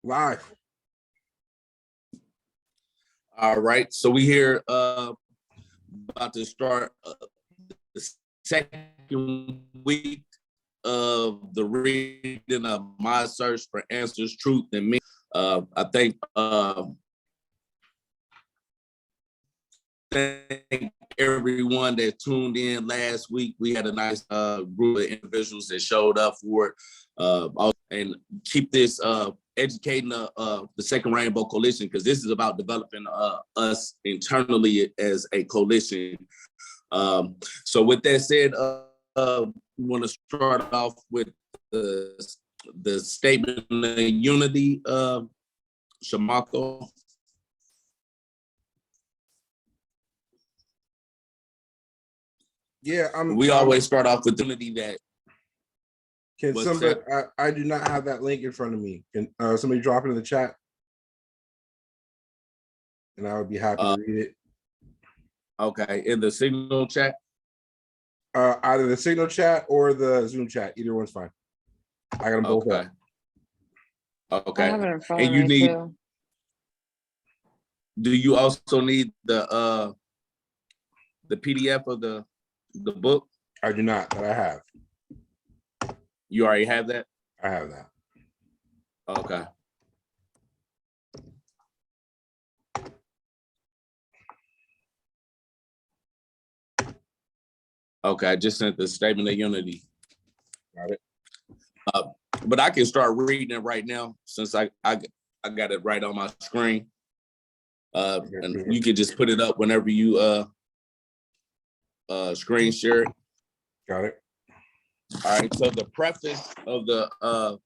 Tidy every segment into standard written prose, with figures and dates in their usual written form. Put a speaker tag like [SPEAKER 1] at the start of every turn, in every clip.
[SPEAKER 1] Live.
[SPEAKER 2] All right, so we here about to start the second week of the reading of My Search for Answers, Truth, and Me. I thank everyone that tuned in last week. We had a nice group of individuals that showed up for it, and keep this educating the Second Rainbow Coalition, because this is about developing us internally as a coalition. So with that said, we want to start off with the statement of unity, Shamako.
[SPEAKER 1] Yeah,
[SPEAKER 2] we always start off with unity. That
[SPEAKER 1] can somebody? I do not have that link in front of me. Can somebody drop it in the chat, and I would be happy to read it.
[SPEAKER 2] Okay, in the Signal chat.
[SPEAKER 1] Either the Signal chat or the Zoom chat. Either one's fine. I got them both up.
[SPEAKER 2] Okay.
[SPEAKER 3] I have it in front of me too.
[SPEAKER 2] Do you also need the PDF of the book?
[SPEAKER 1] I do not, but I have.
[SPEAKER 2] You already have that?
[SPEAKER 1] I have that.
[SPEAKER 2] Okay. Okay, I just sent the statement of unity.
[SPEAKER 1] Got it.
[SPEAKER 2] But I can start reading it right now since I got it right on my screen. And you can just put it up whenever you screen share it.
[SPEAKER 1] Got it.
[SPEAKER 2] All right, so the preface of the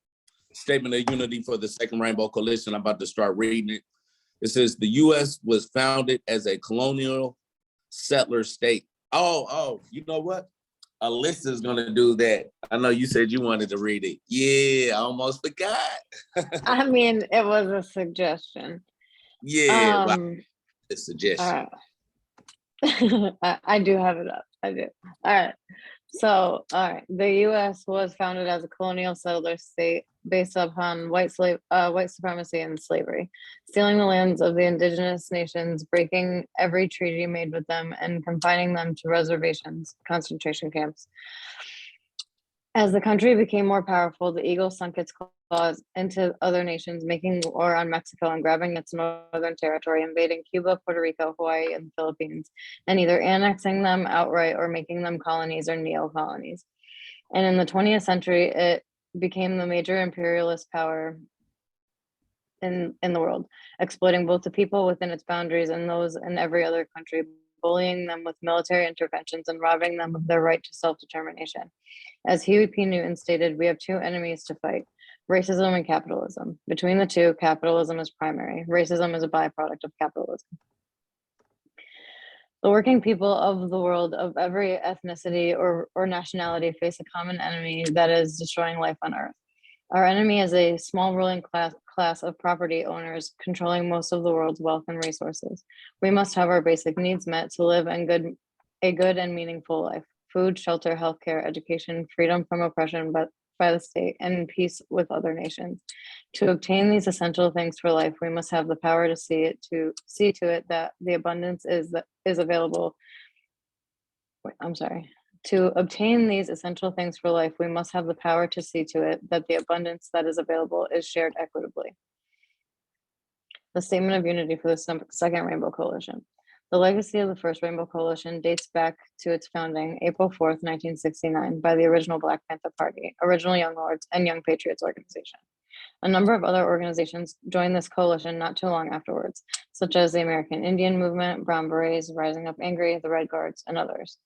[SPEAKER 2] Statement of Unity for the Second Rainbow Coalition, I'm about to start reading it. It says, the U.S. was founded as a colonial settler state. Oh, you know what? Alyssa's gonna do that. I know you said you wanted to read it. Yeah, I almost forgot.
[SPEAKER 3] I mean, it was a suggestion.
[SPEAKER 2] Yeah, a suggestion.
[SPEAKER 3] I do have it up. I do. All right. So, all right. The U.S. was founded as a colonial settler state based upon white supremacy and slavery, stealing the lands of the indigenous nations, breaking every treaty made with them, and confining them to reservations, concentration camps. As the country became more powerful, the eagle sunk its claws into other nations, making war on Mexico and grabbing its northern territory, invading Cuba, Puerto Rico, Hawaii, and the Philippines, and either annexing them outright or making them colonies or neo-colonies. And in the 20th century, it became the major imperialist power in the world, exploiting both the people within its boundaries and those in every other country, bullying them with military interventions and robbing them of their right to self-determination. As Huey P. Newton stated, we have two enemies to fight, racism and capitalism. Between the two, capitalism is primary. Racism is a byproduct of capitalism. The working people of the world of every ethnicity or nationality face a common enemy that is destroying life on Earth. Our enemy is a small ruling class of property owners controlling most of the world's wealth and resources. We must have our basic needs met to live a good and meaningful life. Food, shelter, healthcare, education, freedom from oppression by the state, and peace with other nations. To obtain these essential things for life, we must have the power to see to it that the abundance is available. To obtain these essential things for life, we must have the power to see to it that the abundance that is available is shared equitably. The Statement of Unity for the Second Rainbow Coalition. The legacy of the First Rainbow Coalition dates back to its founding, April 4th, 1969, by the original Black Panther Party, original Young Lords, and Young Patriots organization. A number of other organizations joined this coalition not too long afterwards, such as the American Indian Movement, Brown Berets, Rising Up Angry, the Red Guards, and others.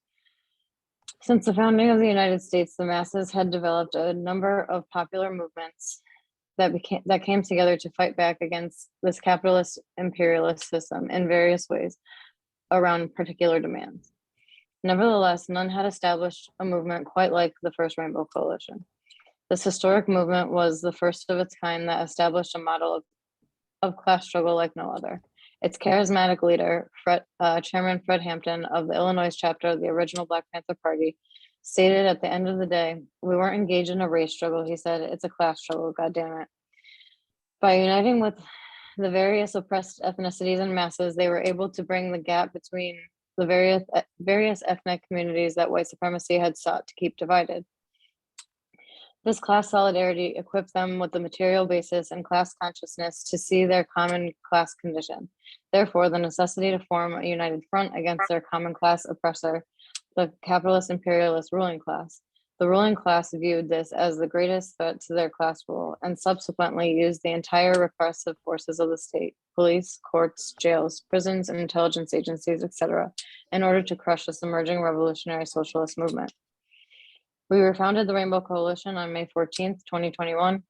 [SPEAKER 3] Since the founding of the United States, the masses had developed a number of popular movements that came together to fight back against this capitalist imperialist system in various ways around particular demands. Nevertheless, none had established a movement quite like the First Rainbow Coalition. This historic movement was the first of its kind that established a model of class struggle like no other. Its charismatic leader, Chairman Fred Hampton of the Illinois chapter of the original Black Panther Party, stated at the end of the day, "We weren't engaged in a race struggle," he said. "It's a class struggle, goddammit." By uniting with the various oppressed ethnicities and masses, they were able to bring the gap between the various ethnic communities that white supremacy had sought to keep divided. This class solidarity equipped them with the material basis and class consciousness to see their common class condition. Therefore, the necessity to form a united front against their common class oppressor, the capitalist imperialist ruling class. The ruling class viewed this as the greatest threat to their class rule and subsequently used the entire repressive forces of the state, police, courts, jails, prisons, intelligence agencies, etc., in order to crush this emerging revolutionary socialist movement. We refounded the Rainbow Coalition on May 14th, 2021,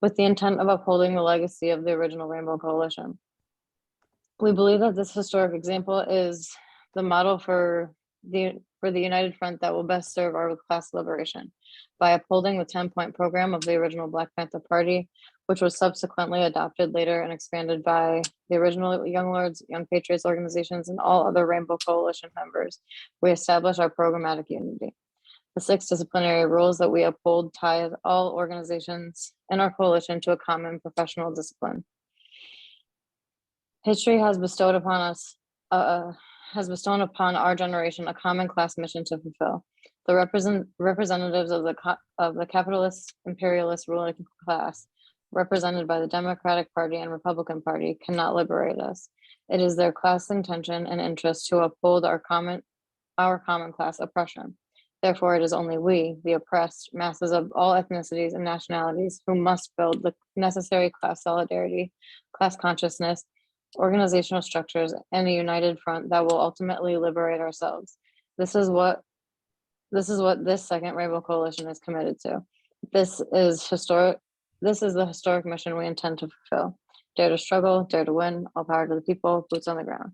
[SPEAKER 3] with the intent of upholding the legacy of the original Rainbow Coalition. We believe that this historic example is the model for the United Front that will best serve our class liberation by upholding the 10-point program of the original Black Panther Party, which was subsequently adopted later and expanded by the original Young Lords, Young Patriots organizations, and all other Rainbow Coalition members. We establish our programmatic unity. The 6 disciplinary rules that we uphold tie all organizations in our coalition to a common professional discipline. History has bestowed upon our generation a common class mission to fulfill. The representatives of the capitalist imperialist ruling class, represented by the Democratic Party and Republican Party, cannot liberate us. It is their class intention and interest to uphold our common class oppression. Therefore, it is only we, the oppressed masses of all ethnicities and nationalities, who must build the necessary class solidarity, class consciousness, organizational structures, and a united front that will ultimately liberate ourselves. This is what this second Rainbow Coalition is committed to. This is the historic mission we intend to fulfill. Dare to struggle, dare to win, all power to the people, boots on the ground.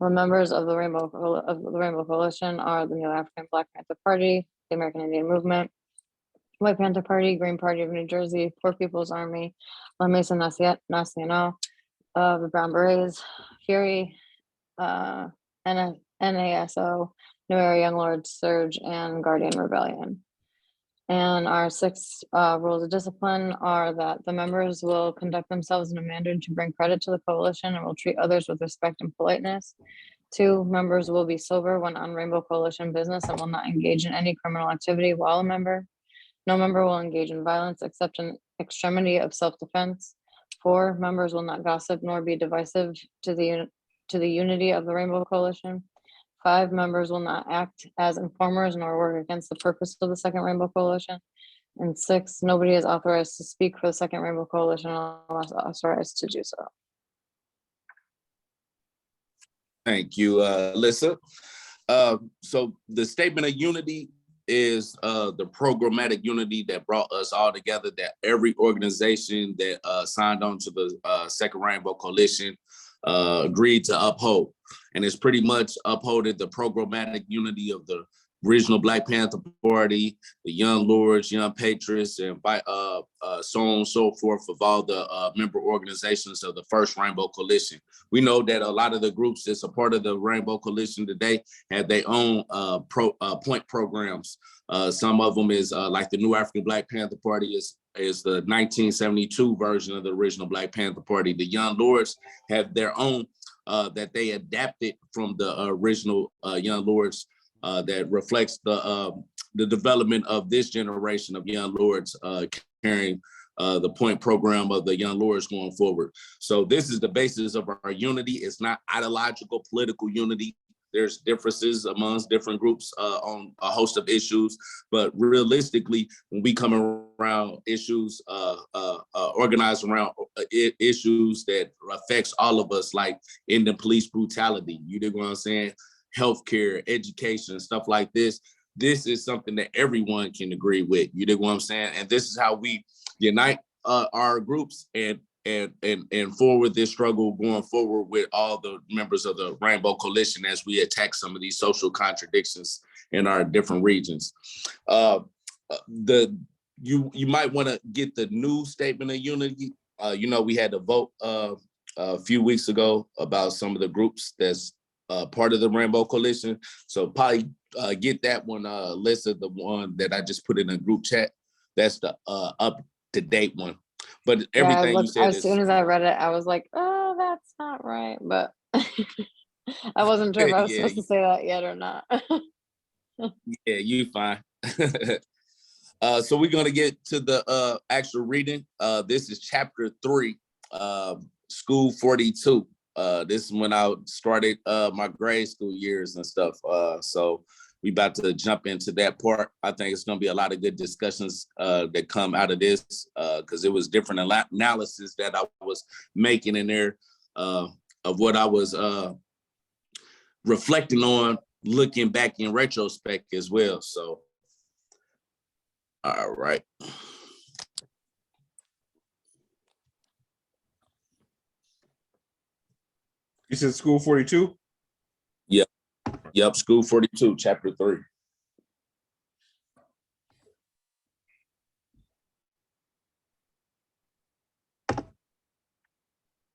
[SPEAKER 3] The members of the Rainbow Coalition are the New African Black Panther Party, the American Indian Movement, White Panther Party, Green Party of New Jersey, Poor People's Army, La Mesa Nacional, the Brown Berets, Fury, NASO, New Era Young Lords, Surge, and Guardian Rebellion. And our 6 rules of discipline are that the members will conduct themselves in a manner to bring credit to the coalition and will treat others with respect and politeness. 2, members will be sober when on Rainbow Coalition business and will not engage in any criminal activity while a member. No member will engage in violence except in extremity of self-defense. 4, members will not gossip nor be divisive to the unity of the Rainbow Coalition. 5, members will not act as informers nor work against the purpose of the second Rainbow Coalition. And 6, nobody is authorized to speak for the second Rainbow Coalition unless authorized to do so.
[SPEAKER 2] Thank you, Alyssa. So the statement of unity is the programmatic unity that brought us all together, that every organization that signed on to the second Rainbow Coalition agreed to uphold. And it's pretty much upholded the programmatic unity of the original Black Panther Party, the Young Lords, Young Patriots, and so on and so forth of all the member organizations of the first Rainbow Coalition. We know that a lot of the groups that's a part of the Rainbow Coalition today have their own point programs. Some of them is like the New African Black Panther Party is the 1972 version of the original Black Panther Party. The Young Lords have their own that they adapted from the original Young Lords that reflects the development of this generation of Young Lords carrying the point program of the Young Lords going forward. So this is the basis of our unity. It's not ideological, political unity. There's differences amongst different groups on a host of issues, but realistically, when we come around issues, organized around issues that affects all of us, like ending police brutality, you dig what I'm saying? Healthcare, education, stuff like this. This is something that everyone can agree with. You dig what I'm saying? And this is how we unite our groups and forward this struggle going forward with all the members of the Rainbow Coalition as we attack some of these social contradictions in our different regions. You might want to get the new statement of unity. We had a vote a few weeks ago about some of the groups that's part of the Rainbow Coalition. So probably get that one, Alyssa, the one that I just put in a group chat. That's the up-to-date one. But
[SPEAKER 3] Yeah,
[SPEAKER 2] everything you said
[SPEAKER 3] as
[SPEAKER 2] is
[SPEAKER 3] soon as I read it, I was like, oh, that's not right. But I wasn't sure if I was
[SPEAKER 2] yeah,
[SPEAKER 3] supposed to say that yet or not.
[SPEAKER 2] yeah, you fine. So we're gonna get to the actual reading. This is chapter 3, School 42. This is when I started my grade school years and stuff. So we about to jump into that part. I think it's gonna be a lot of good discussions that come out of this because it was different analysis that I was making in there of what I was reflecting on, looking back in retrospect as well. So, all right.
[SPEAKER 1] You said School 42?
[SPEAKER 2] Yep, School 42, chapter 3.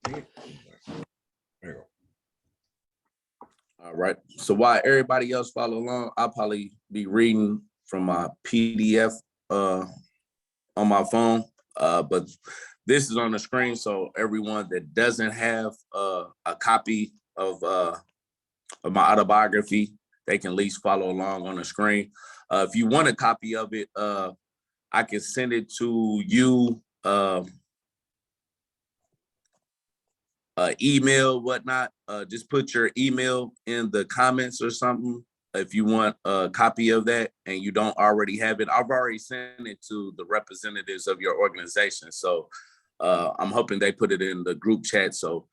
[SPEAKER 1] There you go.
[SPEAKER 2] All right. So while everybody else follow along, I'll probably be reading from my PDF on my phone. But this is on the screen, so everyone that doesn't have a copy of my autobiography, they can at least follow along on the screen. If you want a copy of it, I can send it to you. Email, whatnot. Just put your email in the comments or something if you want a copy of that and you don't already have it. I've already sent it to the representatives of your organization. So I'm hoping they put it in the group chat so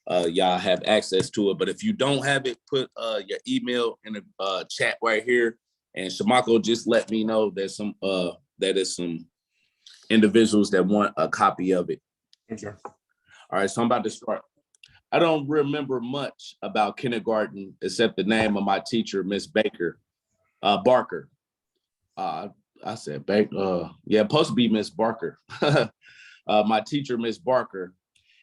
[SPEAKER 2] y'all have access to it. But if you don't have it, put your email in the chat right here. And Shamako just let me know there's some that is some individuals that want a copy of it.
[SPEAKER 1] Okay.
[SPEAKER 2] All right, so I'm about to start. I don't remember much about kindergarten except the name of my teacher, Miss Barker. I said, yeah, supposed to be Miss Barker. My teacher, Miss Barker,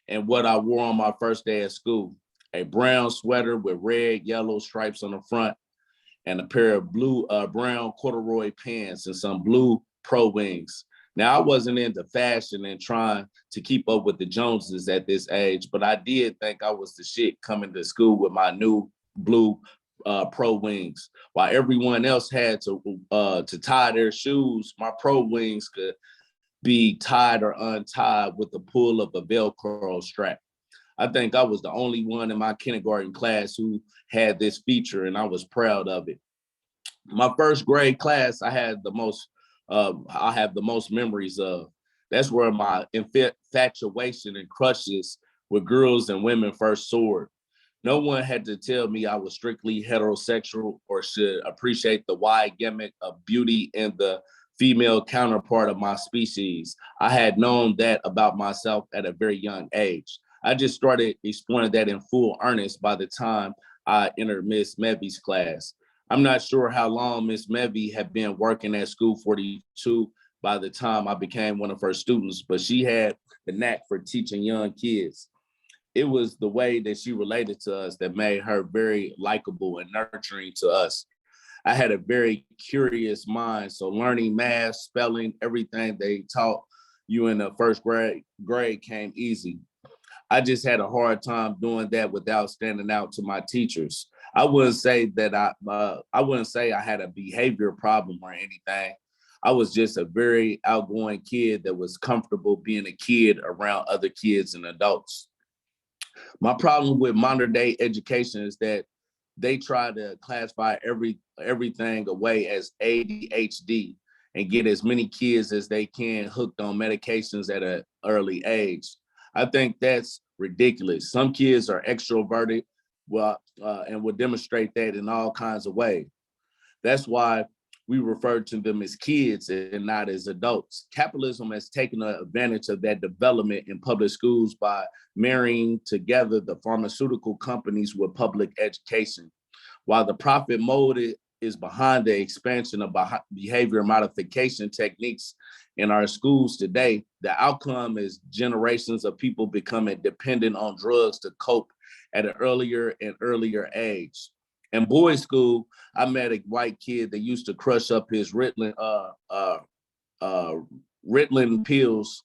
[SPEAKER 2] and what I wore on my first day at school, a brown sweater with red, yellow stripes on the front, and a pair of brown corduroy pants and some blue Pro Wings. Now, I wasn't into fashion and trying to keep up with the Joneses at this age, but I did think I was the shit coming to school with my new blue Pro Wings. While everyone else had to tie their shoes, my Pro Wings could be tied or untied with the pull of a Velcro strap. I think I was the only one in my kindergarten class who had this feature, and I was proud of it. My first grade class, I have the most memories of. That's where my infatuation and crushes with girls and women first soared. No one had to tell me I was strictly heterosexual or should appreciate the wide gamut of beauty in the female counterpart of my species. I had known that about myself at a very young age. I just started exploring that in full earnest by the time I entered Miss Mevy's class. I'm not sure how long Miss Mevy had been working at School 42 by the time I became one of her students, but she had the knack for teaching young kids. It was the way that she related to us that made her very likable and nurturing to us. I had a very curious mind, so learning math, spelling, everything they taught you in the first grade came easy. I just had a hard time doing that without standing out to my teachers. I wouldn't say that I wouldn't say I had a behavior problem or anything. I was just a very outgoing kid that was comfortable being a kid around other kids and adults. My problem with modern day education is that they try to classify everything away as ADHD and get as many kids as they can hooked on medications at an early age. I think that's ridiculous. Some kids are extroverted, and will demonstrate that in all kinds of ways. That's why we refer to them as kids and not as adults. Capitalism has taken advantage of that development in public schools by marrying together the pharmaceutical companies with public education. While the profit motive is behind the expansion of behavior modification techniques in our schools today, the outcome is generations of people becoming dependent on drugs to cope at an earlier and earlier age. In boys' school, I met a white kid that used to crush up his Ritalin pills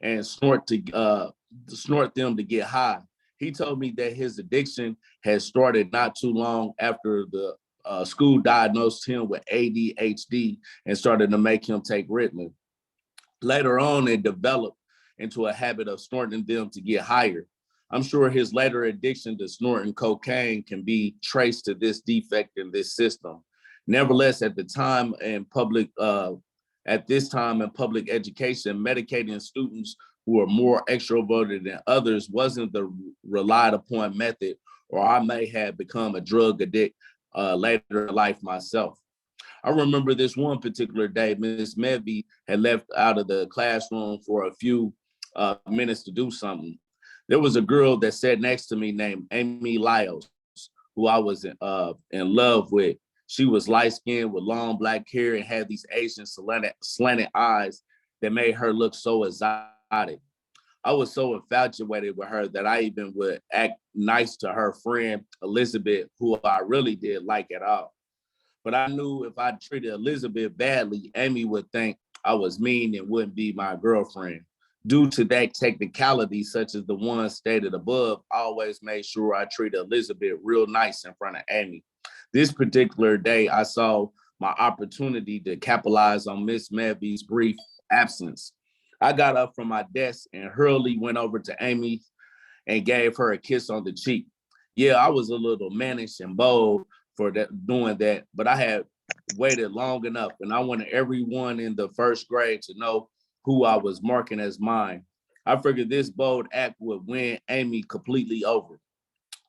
[SPEAKER 2] and snort them to get high. He told me that his addiction had started not too long after the school diagnosed him with ADHD and started to make him take Ritalin. Later on, it developed into a habit of snorting them to get higher. I'm sure his later addiction to snorting cocaine can be traced to this defect in this system. Nevertheless, at this time in public education, medicating students who are more extroverted than others wasn't the relied upon method, or I may have become a drug addict later in life myself. I remember this one particular day, Miss Mevy had left out of the classroom for a few minutes to do something. There was a girl that sat next to me named Amy Lyles, who I was in love with. She was light-skinned with long black hair and had these Asian slanted eyes that made her look so exotic. I was so infatuated with her that I even would act nice to her friend, Elizabeth, who I really did like at all. But I knew if I treated Elizabeth badly, Amy would think I was mean and wouldn't be my girlfriend. Due to that technicality, such as the one stated above, I always made sure I treated Elizabeth real nice in front of Amy. This particular day, I saw my opportunity to capitalize on Miss Mevy's brief absence. I got up from my desk and hurriedly went over to Amy and gave her a kiss on the cheek. Yeah, I was a little mannish and bold for doing that, but I had waited long enough, and I wanted everyone in the first grade to know who I was marking as mine. I figured this bold act would win Amy completely over.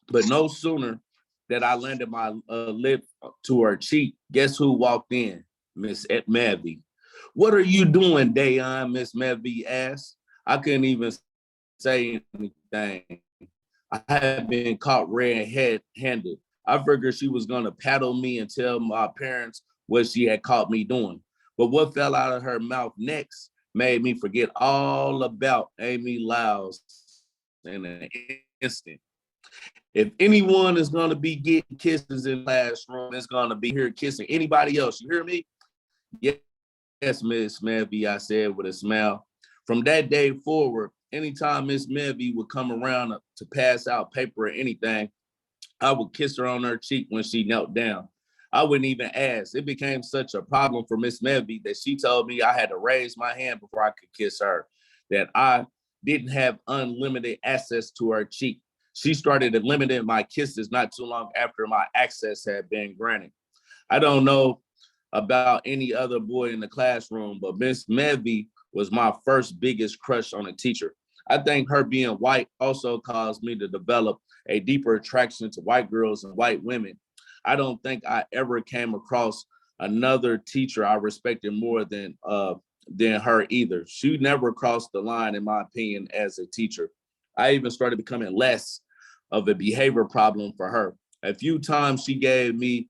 [SPEAKER 2] But no sooner that I landed my lip to her cheek, guess who walked in? Miss Mevy. What are you doing, Dayon? Miss Mevy asked. I couldn't even say anything. I had been caught red-handed. I figured she was gonna paddle me and tell my parents what she had caught me doing. But what fell out of her mouth next made me forget all about Amy Lyles in an instant. If anyone is gonna be getting kisses in the classroom, it's gonna be here kissing anybody else. You hear me? Yes, Miss Mevy, I said with a smile. From that day forward, anytime Miss Mevy would come around to pass out paper or anything, I would kiss her on her cheek when she knelt down. I wouldn't even ask. It became such a problem for Miss Mevy that she told me I had to raise my hand before I could kiss her, that I didn't have unlimited access to her cheek. She started limiting my kisses not too long after my access had been granted. I don't know about any other boy in the classroom, but Miss Mevy was my first biggest crush on a teacher. I think her being white also caused me to develop a deeper attraction to white girls and white women. I don't think I ever came across another teacher I respected more than her either. She never crossed the line, in my opinion, as a teacher. I even started becoming less of a behavior problem for her. A few times she gave me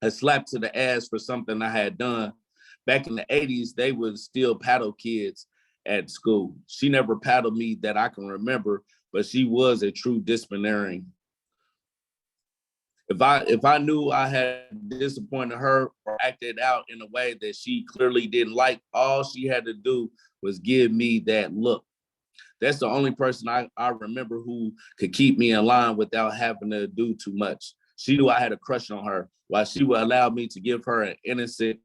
[SPEAKER 2] a slap to the ass for something I had done. Back in the 80s, they would still paddle kids at school. She never paddled me that I can remember, but she was a true disciplinarian. If I knew I had disappointed her or acted out in a way that she clearly didn't like, all she had to do was give me that look. That's the only person I remember who could keep me in line without having to do too much. She knew I had a crush on her. While she would allow me to give her an innocent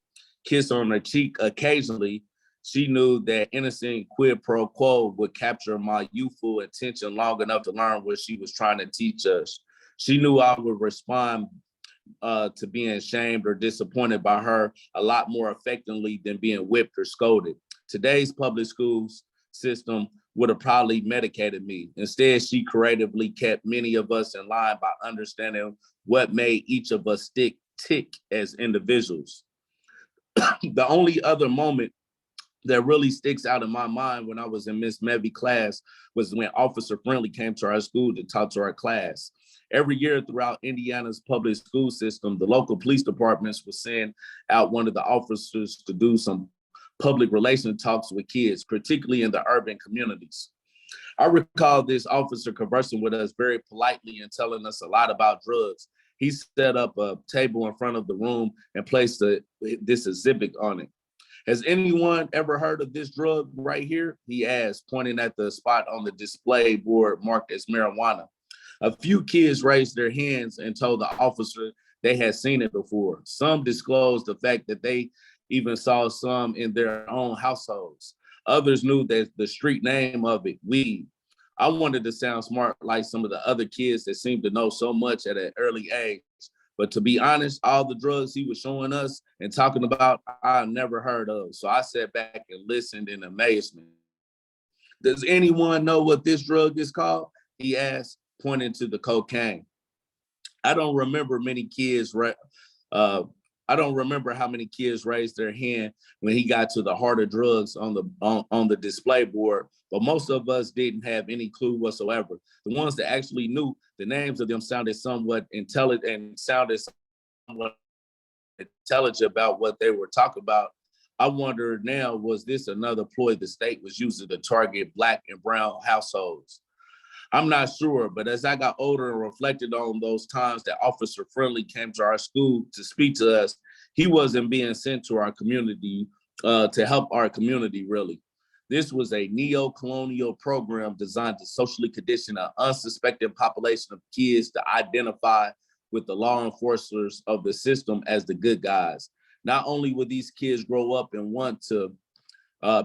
[SPEAKER 2] kiss on her cheek occasionally, she knew that innocent quid pro quo would capture my youthful attention long enough to learn what she was trying to teach us. She knew I would respond to being shamed or disappointed by her a lot more effectively than being whipped or scolded. Today's public schools system would have probably medicated me. Instead, she creatively kept many of us in line by understanding what made each of us tick as individuals. The only other moment that really sticks out in my mind when I was in Miss Mevy class was when Officer Friendly came to our school to talk to our class. Every year throughout Indiana's public school system, the local police departments would send out one of the officers to do some public relation talks with kids, particularly in the urban communities. I recall this officer conversing with us very politely and telling us a lot about drugs. He set up a table in front of the room and placed this exhibit on it. Has anyone ever heard of this drug right here? He asked, pointing at the spot on the display board marked as marijuana. A few kids raised their hands and told the officer they had seen it before. Some disclosed the fact that they even saw some in their own households. Others knew that the street name of it, weed. I wanted to sound smart like some of the other kids that seemed to know so much at an early age. But to be honest, all the drugs he was showing us and talking about, I never heard of. So I sat back and listened in amazement. Does anyone know what this drug is called? He asked, pointing to the cocaine. I don't remember many kids. I don't remember how many kids raised their hand when he got to the harder drugs on the display board, but most of us didn't have any clue whatsoever. The ones that actually knew, the names of them sounded somewhat intelligent and sounded somewhat intelligent about what they were talking about. I wonder now, was this another ploy the state was using to target Black and brown households? I'm not sure, but as I got older and reflected on those times that Officer Friendly came to our school to speak to us, he wasn't being sent to our community to help our community, really. This was a neo-colonial program designed to socially condition an unsuspecting population of kids to identify with the law enforcers of the system as the good guys. Not only would these kids grow up and want to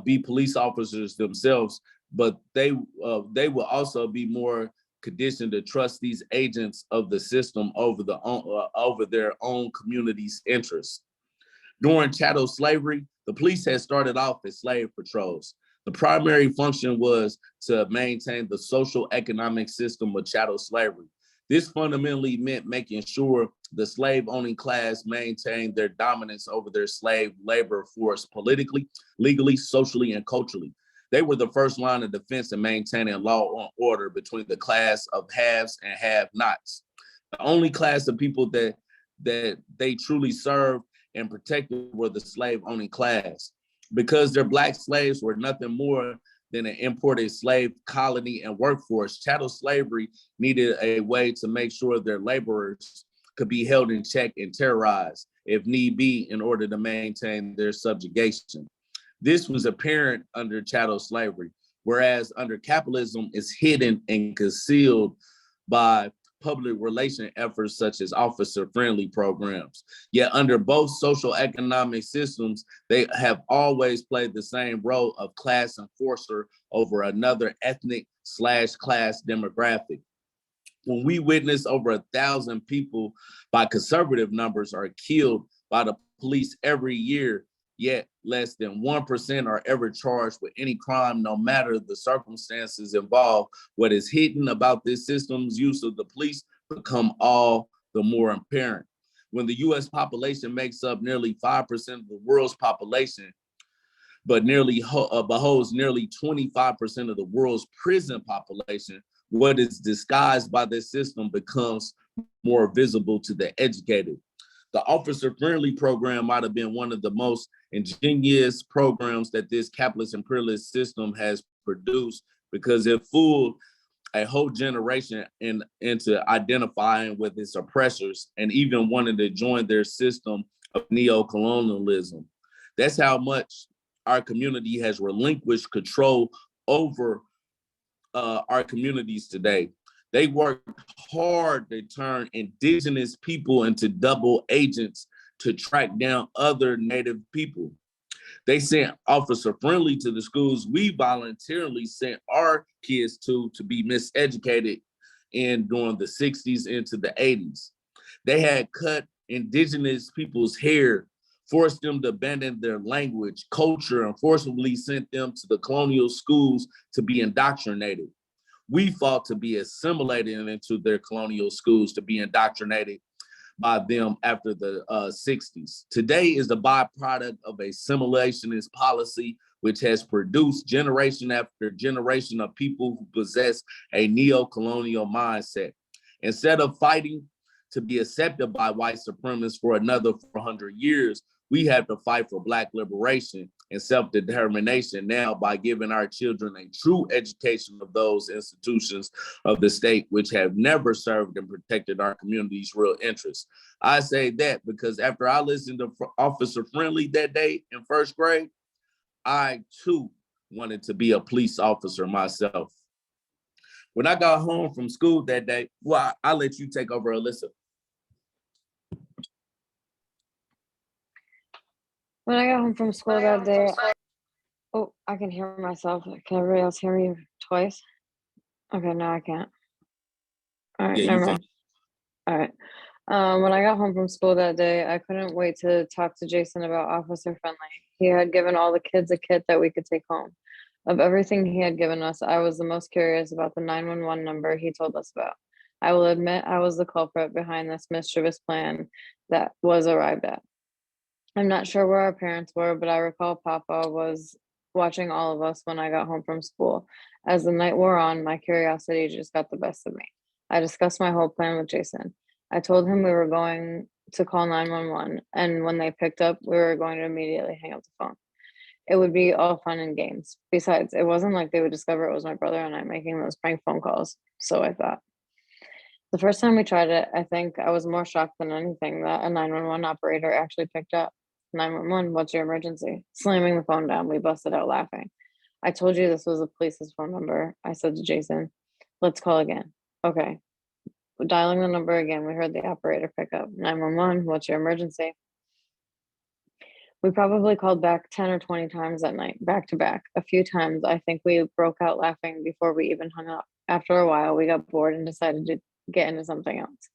[SPEAKER 2] be police officers themselves, but they will also be more conditioned to trust these agents of the system over their own community's interests. During chattel slavery, the police had started off as slave patrols. The primary function was to maintain the social economic system of chattel slavery. This fundamentally meant making sure the slave-owning class maintained their dominance over their slave labor force politically, legally, socially, and culturally. They were the first line of defense in maintaining law and order between the class of haves and have-nots. The only class of people that they truly served and protected were the slave-owning class. Because their Black slaves were nothing more than an imported slave colony and workforce, chattel slavery needed a way to make sure their laborers could be held in check and terrorized, if need be, in order to maintain their subjugation. This was apparent under chattel slavery, whereas under capitalism, it's hidden and concealed by public relation efforts such as officer-friendly programs. Yet under both social economic systems, they have always played the same role of class enforcer over another ethnic/class demographic. When we witness over 1,000 people by conservative numbers are killed by the police every year, yet less than 1% are ever charged with any crime, no matter the circumstances involved. What is hidden about this system's use of the police become all the more apparent. When the US population makes up nearly 5% of the world's population, but beholds nearly 25% of the world's prison population, what is disguised by this system becomes more visible to the educated. The officer-friendly program might have been one of the most ingenious programs that this capitalist imperialist system has produced, because it fooled a whole generation into identifying with its oppressors and even wanting to join their system of neo-colonialism. That's how much our community has relinquished control over our communities today. They worked hard to turn indigenous people into double agents to track down other Native people. They sent Officer Friendly to the schools we voluntarily sent our kids to be miseducated in during the 60s into the 80s. They had cut indigenous people's hair, forced them to abandon their language, culture, and forcibly sent them to the colonial schools to be indoctrinated. We fought to be assimilated into their colonial schools, to be indoctrinated by them after the 60s. Today is the byproduct of a assimilationist policy, which has produced generation after generation of people who possess a neo-colonial mindset. Instead of fighting to be accepted by white supremacists for another 400 years, We have to fight for Black liberation and self-determination now by giving our children a true education of those institutions of the state which have never served and protected our community's real interests. I say that because after I listened to Officer Friendly that day in first grade, I too wanted to be a police officer myself. When I got home from school that day, well, I'll let you take over, Alyssa.
[SPEAKER 3] When I got home from school that day, oh, I can hear myself. Can everybody else hear me twice? Okay, no, I can't. All right,
[SPEAKER 2] Yeah,
[SPEAKER 3] never
[SPEAKER 2] you
[SPEAKER 3] mind. All right. When I got home from school that day, I couldn't wait to talk to Jason about Officer Friendly. He had given all the kids a kit that we could take home. Of everything he had given us, I was the most curious about the 911 number he told us about. I will admit I was the culprit behind this mischievous plan that was arrived at. I'm not sure where our parents were, but I recall Papa was watching all of us when I got home from school. As the night wore on, my curiosity just got the best of me. I discussed my whole plan with Jason. I told him we were going to call 911, and when they picked up, we were going to immediately hang up the phone. It would be all fun and games. Besides, it wasn't like they would discover it was my brother and I making those prank phone calls, so I thought. The first time we tried it, I think I was more shocked than anything that a 911 operator actually picked up. 911, what's your emergency? Slamming the phone down, we busted out laughing. I told you this was the police's phone number, I said to Jason. Let's call again. Okay. Dialing the number again, we heard the operator pick up. 911, what's your emergency? We probably called back 10 or 20 times that night, back to back. A few times, I think we broke out laughing before we even hung up. After a while, we got bored and decided to get into something else.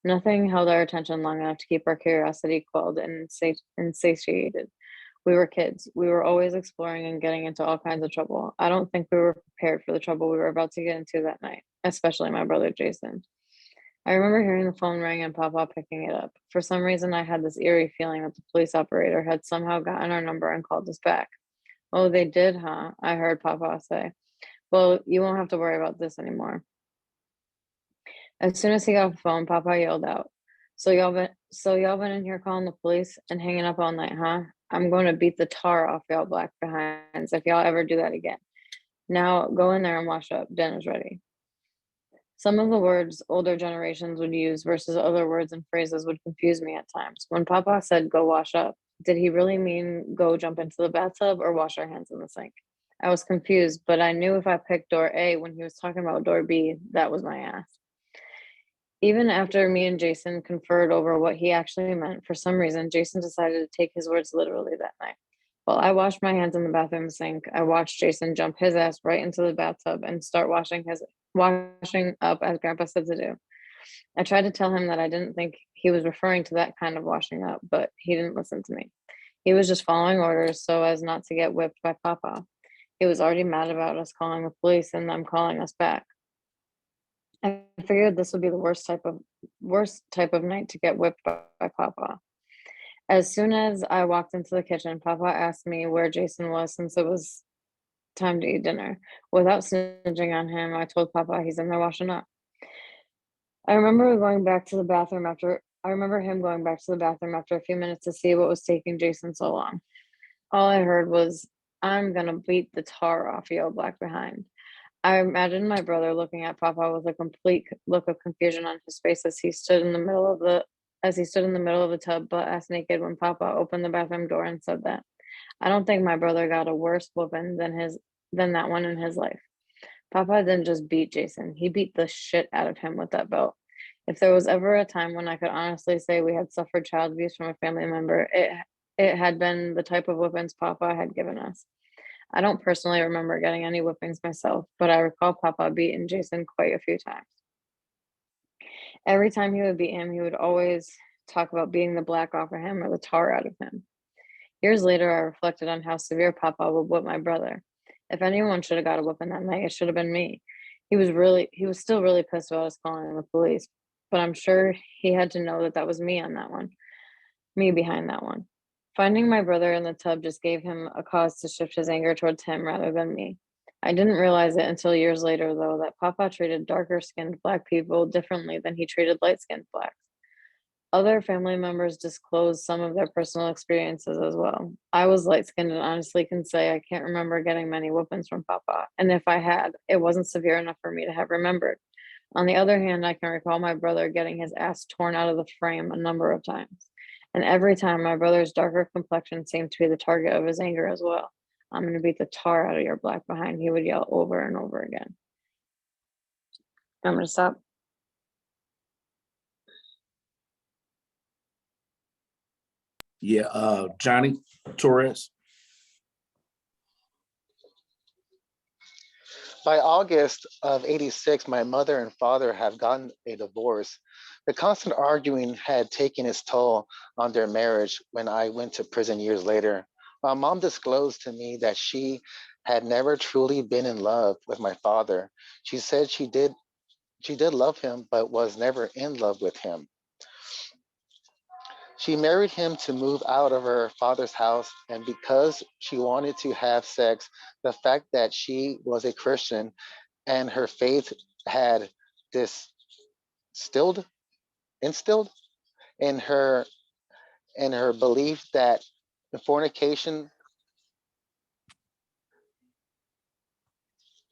[SPEAKER 3] Nothing held our attention long enough to keep our curiosity quelled and satiated. We were kids. We were always exploring and getting into all kinds of trouble. I don't think we were prepared for the trouble we were about to get into that night, especially my brother Jason. I remember hearing the phone ring and Papa picking it up. For some reason, I had this eerie feeling that the police operator had somehow gotten our number and called us back. Oh, they did, huh? I heard Papa say. Well, you won't have to worry about this anymore. As soon as he got off the phone, Papa yelled out, So y'all been in here calling the police and hanging up all night, huh? I'm going to beat the tar off y'all black behinds if y'all ever do that again. Now go in there and wash up. Dinner's ready. Some of the words older generations would use versus other words and phrases would confuse me at times. When Papa said go wash up, did he really mean go jump into the bathtub or wash our hands in the sink? I was confused, but I knew if I picked door A when he was talking about door B, that was my ass. Even after me and Jason conferred over what he actually meant, for some reason, Jason decided to take his words literally that night. While I washed my hands in the bathroom sink, I watched Jason jump his ass right into the bathtub and start washing up as Grandpa said to do. I tried to tell him that I didn't think he was referring to that kind of washing up, but he didn't listen to me. He was just following orders so as not to get whipped by Papa. He was already mad about us calling the police and them calling us back. I figured this would be the worst type of night to get whipped by Papa. As soon as I walked into the kitchen, Papa asked me where Jason was since it was time to eat dinner. Without snitching on him, I told Papa he's in there washing up. I remember him going back to the bathroom after a few minutes to see what was taking Jason so long. All I heard was, I'm gonna beat the tar off your black behind. I imagined my brother looking at Papa with a complete look of confusion on his face as he stood in the middle of the tub, butt ass naked, when Papa opened the bathroom door and said that. I don't think my brother got a worse whooping than that one in his life. Papa didn't just beat Jason; he beat the shit out of him with that belt. If there was ever a time when I could honestly say we had suffered child abuse from a family member, it had been the type of whippings Papa had given us. I don't personally remember getting any whippings myself, but I recall Papa beating Jason quite a few times. Every time he would beat him, he would always talk about beating the black off of him or the tar out of him. Years later, I reflected on how severe Papa would whip my brother. If anyone should have got a whipping that night, it should have been me. He was still really pissed about us calling the police, but I'm sure he had to know that was me behind that one. Finding my brother in the tub just gave him a cause to shift his anger towards him rather than me. I didn't realize it until years later, though, that Papa treated darker skinned black people differently than he treated light skinned blacks. Other family members disclosed some of their personal experiences as well. I was light-skinned and honestly can say I can't remember getting many whoopings from Papa, and if I had, it wasn't severe enough for me to have remembered. On the other hand, I can recall my brother getting his ass torn out of the frame a number of times. And every time my brother's darker complexion seemed to be the target of his anger as well. I'm going to beat the tar out of your black behind, he would yell over and over again. I'm going to stop.
[SPEAKER 2] Yeah, Johnny Torres.
[SPEAKER 4] By August of '86, my mother and father have gotten a divorce. The constant arguing had taken its toll on their marriage when I went to prison years later. My mom disclosed to me that she had never truly been in love with my father. She said she did love him, but was never in love with him. She married him to move out of her father's house, and because she wanted to have sex, the fact that she was a Christian and her faith had distilled instilled in her belief that fornication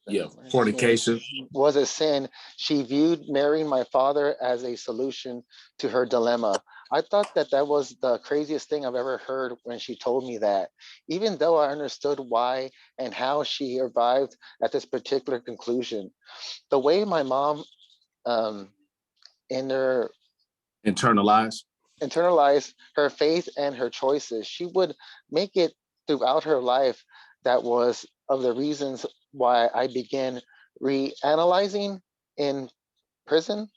[SPEAKER 2] Yeah, fornication.
[SPEAKER 4] was a sin. She viewed marrying my father as a solution to her dilemma. I thought that that was the craziest thing I've ever heard when she told me that, even though I understood why and how she arrived at this particular conclusion. The way my mom um, in her
[SPEAKER 2] Internalized.
[SPEAKER 4] internalize her faith and her choices. She would make it throughout her life that was of the reasons why I began reanalyzing in prison.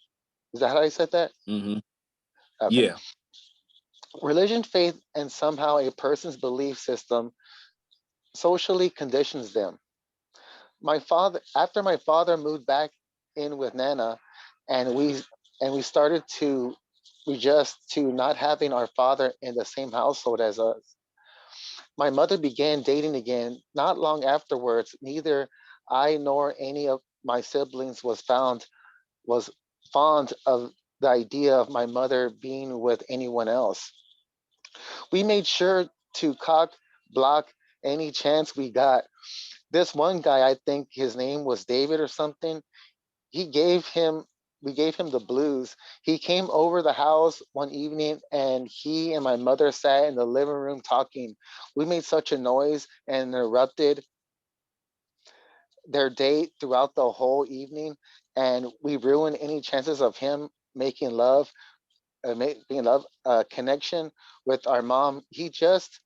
[SPEAKER 4] Is that how I said that?
[SPEAKER 2] Mm-hmm.
[SPEAKER 4] Okay.
[SPEAKER 2] Yeah.
[SPEAKER 4] Religion, faith, and somehow a person's belief system socially conditions them. After my father moved back in with Nana, and we started to adjust to not having our father in the same household as us. My mother began dating again. Not long afterwards, neither I nor any of my siblings was fond of the idea of my mother being with anyone else. We made sure to cock block any chance we got. This one guy, I think his name was David or something, he gave him we gave him the blues. He came over the house one evening and he and my mother sat in the living room talking. We made such a noise and interrupted their date throughout the whole evening, and we ruined any chances of him making love, making love connection with our mom. He just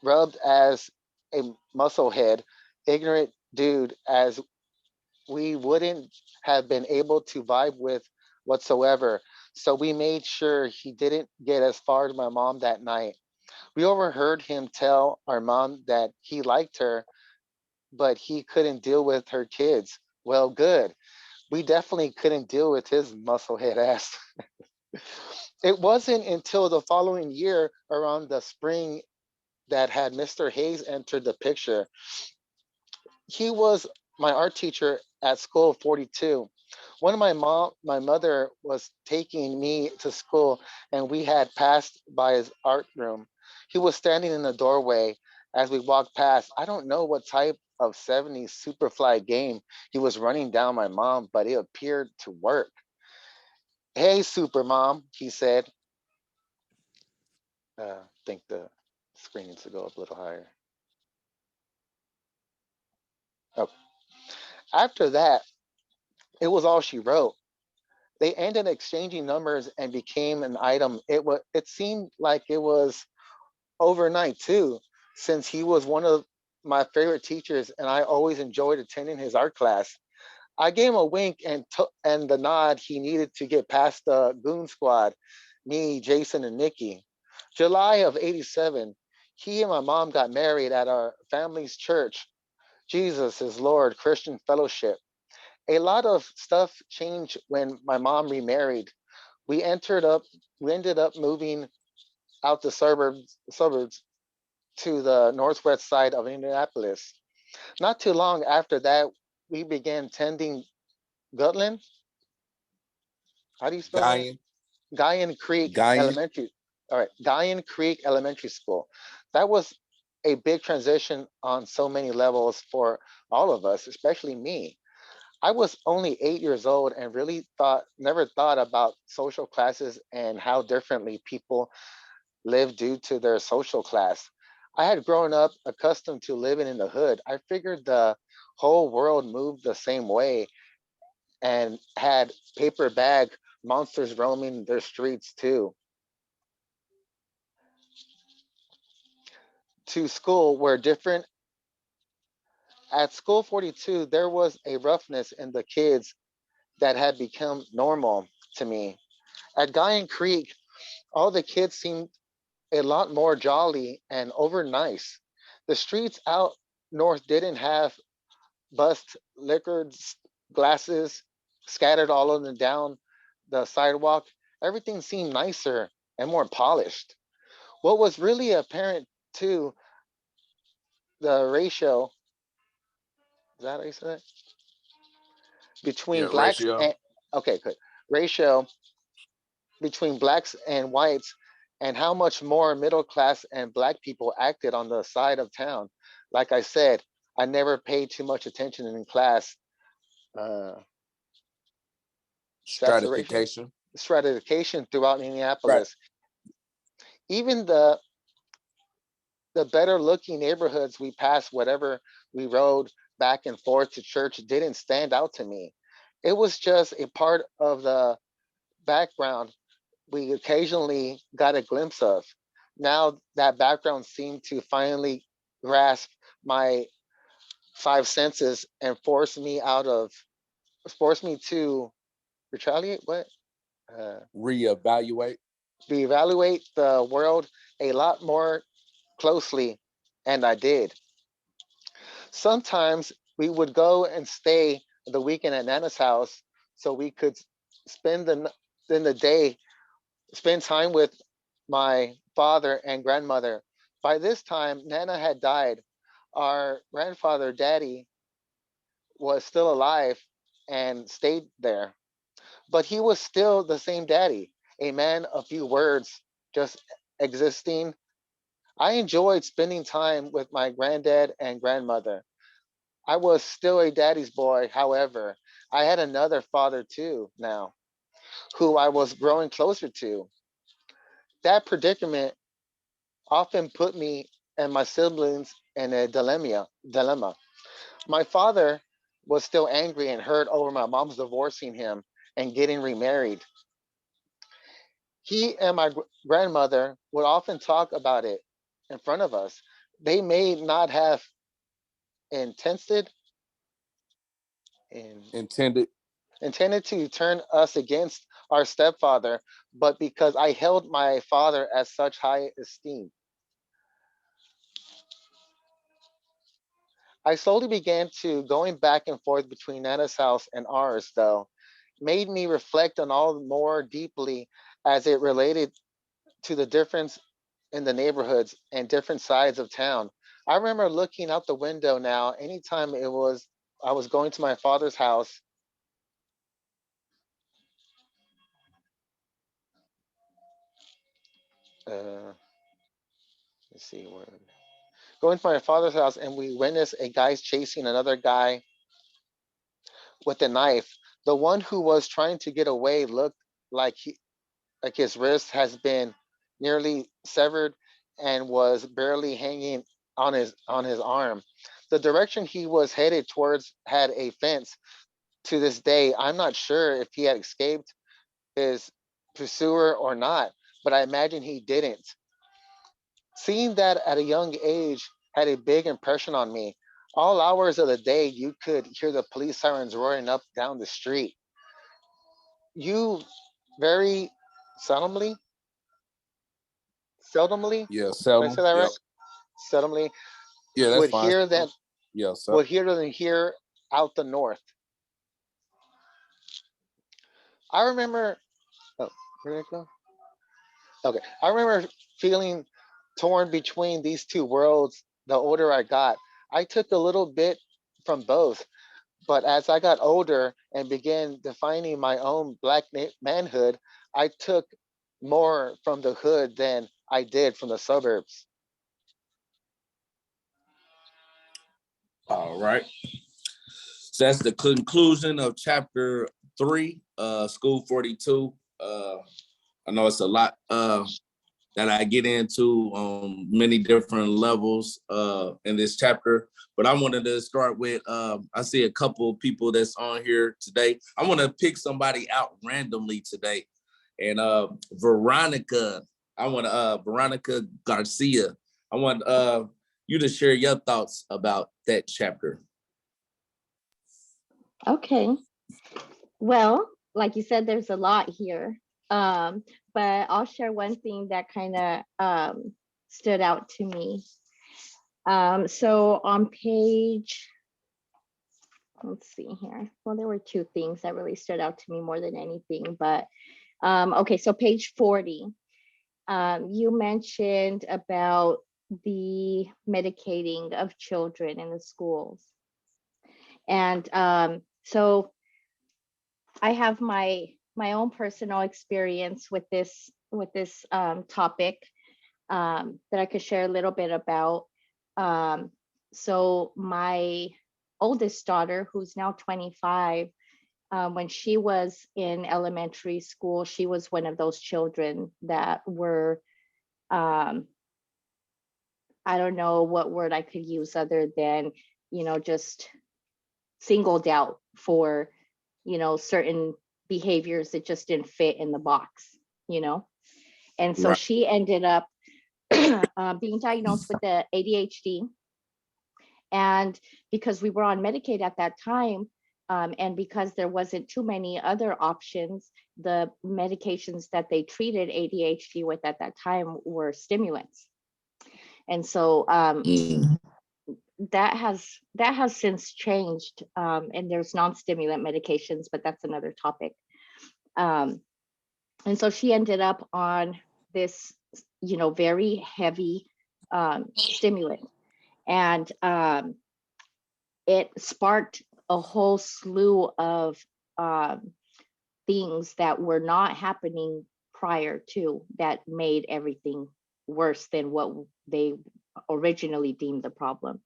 [SPEAKER 4] rubbed as a musclehead, ignorant dude, as we wouldn't have been able to vibe with whatsoever. So we made sure he didn't get as far as my mom that night. We overheard him tell our mom that he liked her, but he couldn't deal with her kids. Well, good. We definitely couldn't deal with his musclehead ass. It wasn't until the following year, around the spring, that had Mr. Hayes entered the picture. He was my art teacher at school 42. One of my mother was taking me to school, and we had passed by his art room. He was standing in the doorway as we walked past. I don't know what type of '70s Superfly game he was running down my mom, but it appeared to work. Hey, Super Mom, he said. I think the screen needs to go up a little higher. Oh. After that, it was all she wrote. They ended exchanging numbers and became an item. It seemed like it was overnight too, since he was one of my favorite teachers and I always enjoyed attending his art class. I gave him a wink and the nod he needed to get past the goon squad, me, Jason, and Nikki. July of '87, he and my mom got married at our family's church, Jesus is Lord Christian Fellowship. A lot of stuff changed when my mom remarried. We entered up we ended up moving out the suburbs to the northwest side of Indianapolis. Not too long after that, we began tending Gutland. How do you spell that?
[SPEAKER 1] Italian.
[SPEAKER 4] Guyan Creek
[SPEAKER 1] Guyan.
[SPEAKER 4] Elementary. All right, Guyan Creek Elementary School. That was a big transition on so many levels for all of us, especially me. I was only 8 years old and really never thought about social classes and how differently people live due to their social class. I had grown up accustomed to living in the hood. I figured the whole world moved the same way and had paper bag monsters roaming their streets too. To school were different. At school 42, there was a roughness in the kids that had become normal to me. At Guyan Creek, all the kids seemed a lot more jolly and over nice. The streets out north didn't have bust liquored glasses scattered all on and down the sidewalk. Everything seemed nicer and more polished. What was really apparent too, the ratio, is that how you said it? Between
[SPEAKER 2] Yeah,
[SPEAKER 4] blacks
[SPEAKER 2] ratio.
[SPEAKER 4] and, okay, good. Ratio between blacks and whites and how much more middle class and black people acted on the side of town. Like I said, I never paid too much attention in class. Uh, that's the ratio.
[SPEAKER 2] Stratification.
[SPEAKER 4] Stratification throughout
[SPEAKER 1] Right.
[SPEAKER 4] Minneapolis. Even the better looking neighborhoods we passed, whatever we rode back and forth to church, didn't stand out to me. It was just a part of the background we occasionally got a glimpse of. Now that background seemed to finally grasp my five senses and force me to retaliate. What? Uh,
[SPEAKER 2] Reevaluate.
[SPEAKER 4] Reevaluate the world a lot more closely, and I did. Sometimes we would go and stay the weekend at Nana's house so we could spend the day, spend time with my father and grandmother. By this time, Nana had died. Our grandfather, Daddy, was still alive and stayed there, but he was still the same Daddy, a man of few words, just existing. I enjoyed spending time with my granddad and grandmother. I was still a daddy's boy, however. I had another father too now, who I was growing closer to. That predicament often put me and my siblings in a dilemma. My father was still angry and hurt over my mom's divorcing him and getting remarried. He and my grandmother would often talk about it in front of us. They may not have intended in,
[SPEAKER 2] Intended.
[SPEAKER 4] intended to turn us against our stepfather, but because I held my father as such high esteem. I slowly began to going back and forth between Nana's house and ours, though, made me reflect on all more deeply as it related to the difference in the neighborhoods and different sides of town. I remember looking out the window now, anytime I was going to my father's house. Let's see where going to my father's house and we witnessed a guy chasing another guy with a knife. The one who was trying to get away looked like like his wrist has been nearly severed and was barely hanging on his arm. The direction he was headed towards had a fence. To this day, I'm not sure if he had escaped his pursuer or not, but I imagine he didn't. Seeing that at a young age had a big impression on me. All hours of the day, you could hear the police sirens roaring up down the street. You very seldomly, seldomly,
[SPEAKER 2] Yeah,
[SPEAKER 4] did I say
[SPEAKER 2] seldom.
[SPEAKER 4] that
[SPEAKER 2] Yep.
[SPEAKER 4] right? Seldomly
[SPEAKER 2] Yeah, that's
[SPEAKER 4] would
[SPEAKER 2] fine.
[SPEAKER 4] hear them,
[SPEAKER 2] Yeah, so
[SPEAKER 4] would hear them here out the north. I remember. Oh, where did it go? Okay, I remember feeling torn between these two worlds. The older I got, I took a little bit from both, But as I got older and began defining my own black manhood, I took more from the hood than I did from the suburbs.
[SPEAKER 2] All right. So that's the conclusion of chapter 3, School 42. I know it's a lot that I get into on many different levels in this chapter, but I wanted to start with, I see a couple of people that's on here today. I want to pick somebody out randomly today. And Veronica Garcia, I want you to share your thoughts about that chapter.
[SPEAKER 5] Okay. Well, like you said, there's a lot here. But I'll share one thing that kind of stood out to me. So on page, let's see here. Well, there were two things that really stood out to me more than anything, but okay, so page 40, you mentioned about the medicating of children in the schools. And so I have my own personal experience with this topic that I could share a little bit about. So my oldest daughter, who's now 25, when she was in elementary school, she was one of those children that were, I don't know what word I could use other than, just singled out for, certain behaviors that just didn't fit in the box, And so
[SPEAKER 2] Right.
[SPEAKER 5] she ended up being diagnosed with the ADHD. And because we were on Medicaid at that time, and because there wasn't too many other options, the medications that they treated ADHD with at that time were stimulants. And so that has since changed, and there's non-stimulant medications, but that's another topic. And so she ended up on this, very heavy stimulant, and it sparked a whole slew of things that were not happening prior to, that made everything worse than what they originally deemed the problem.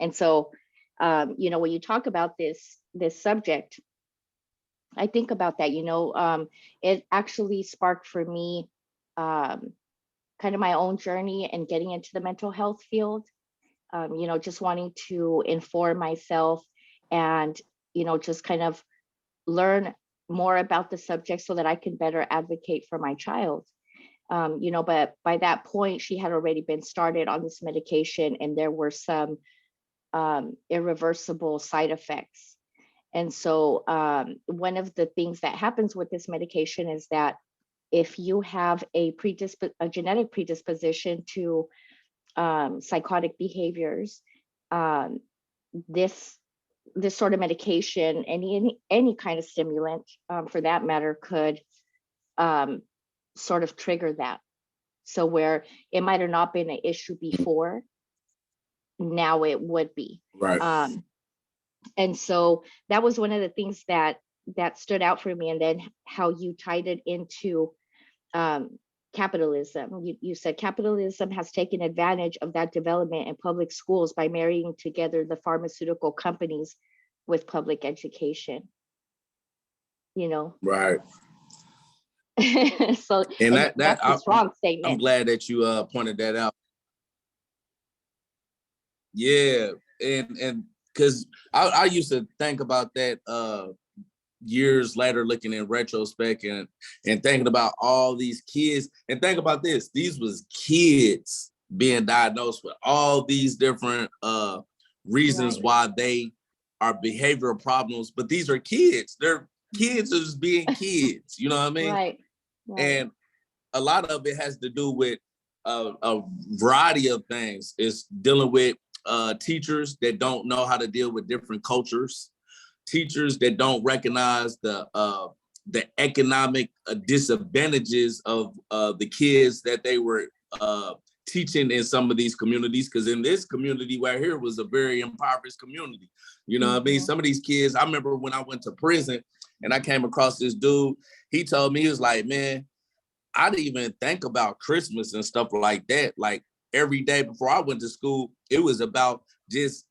[SPEAKER 5] And so, when you talk about this subject, I think about that, it actually sparked for me kind of my own journey and getting into the mental health field, just wanting to inform myself and, just kind of learn more about the subject so that I can better advocate for my child. But by that point, she had already been started on this medication, and there were some irreversible side effects. And so one of the things that happens with this medication is that if you have a genetic predisposition to psychotic behaviors, this sort of medication, any kind of stimulant, for that matter, could sort of trigger that. So where it might have not been an issue before, now it would be.
[SPEAKER 2] Right.
[SPEAKER 5] And so that was one of the things that stood out for me. And then how you tied it into capitalism. You said capitalism has taken advantage of that development in public schools by marrying together the pharmaceutical companies with public education.
[SPEAKER 2] Right.
[SPEAKER 5] So
[SPEAKER 2] And
[SPEAKER 5] that's a strong statement.
[SPEAKER 2] I'm glad that you pointed that out. Yeah, and because I used to think about that years later, looking in retrospect and thinking about all these kids, and think about this: these was kids being diagnosed with all these different reasons why they are behavioral problems, but these are kids. They're kids just being kids. You know what I mean?
[SPEAKER 5] Right.
[SPEAKER 2] And a lot of it has to do with a variety of things. It's dealing with teachers that don't know how to deal with different cultures, teachers that don't recognize the economic disadvantages of the kids that they were teaching in some of these communities, because in this community right here was a very impoverished community. You know what I mean? Some of these kids, I remember when I went to prison and I came across this dude, he told me, he was like, man, I didn't even think about Christmas and stuff like that. Like every day before I went to school, it was about just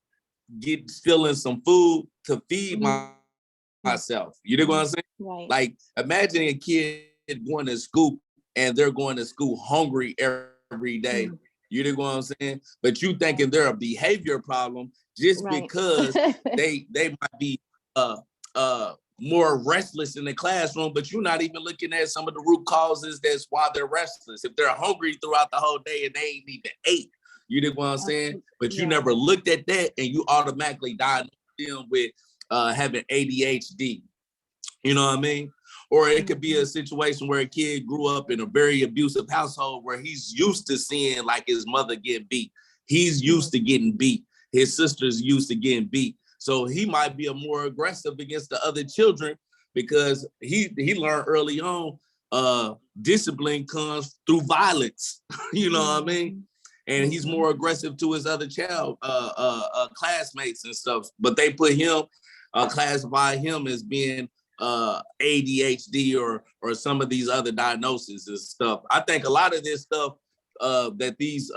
[SPEAKER 2] stealing some food to feed myself. You know what I'm saying?
[SPEAKER 5] Right.
[SPEAKER 2] Like imagine a kid going to school and they're going to school hungry every day. You know what I'm saying? But you thinking they're a behavior problem just because they might be more restless in the classroom, but you're not even looking at some of the root causes that's why they're restless. If they're hungry throughout the whole day and they ain't even ate, you know what I'm saying? But you never looked at that and you automatically diagnosed them with having ADHD. You know what I mean? Or it could be a situation where a kid grew up in a very abusive household where he's used to seeing like his mother get beat. He's used to getting beat. His sister's used to getting beat. So he might be a more aggressive against the other children because he learned early on discipline comes through violence. You know what I mean? And he's more aggressive to his other classmates and stuff. But they put him, classify him as being ADHD or some of these other diagnoses and stuff. I think a lot of this stuff that these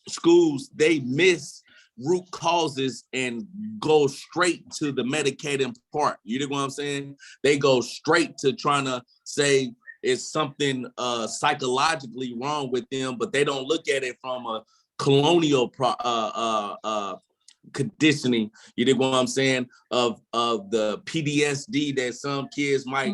[SPEAKER 2] schools, they miss root causes and go straight to the medicating part. You know what I'm saying? They go straight to trying to say it's something psychologically wrong with them, but they don't look at it from a colonial conditioning, you know what I'm saying, of the PTSD that some kids might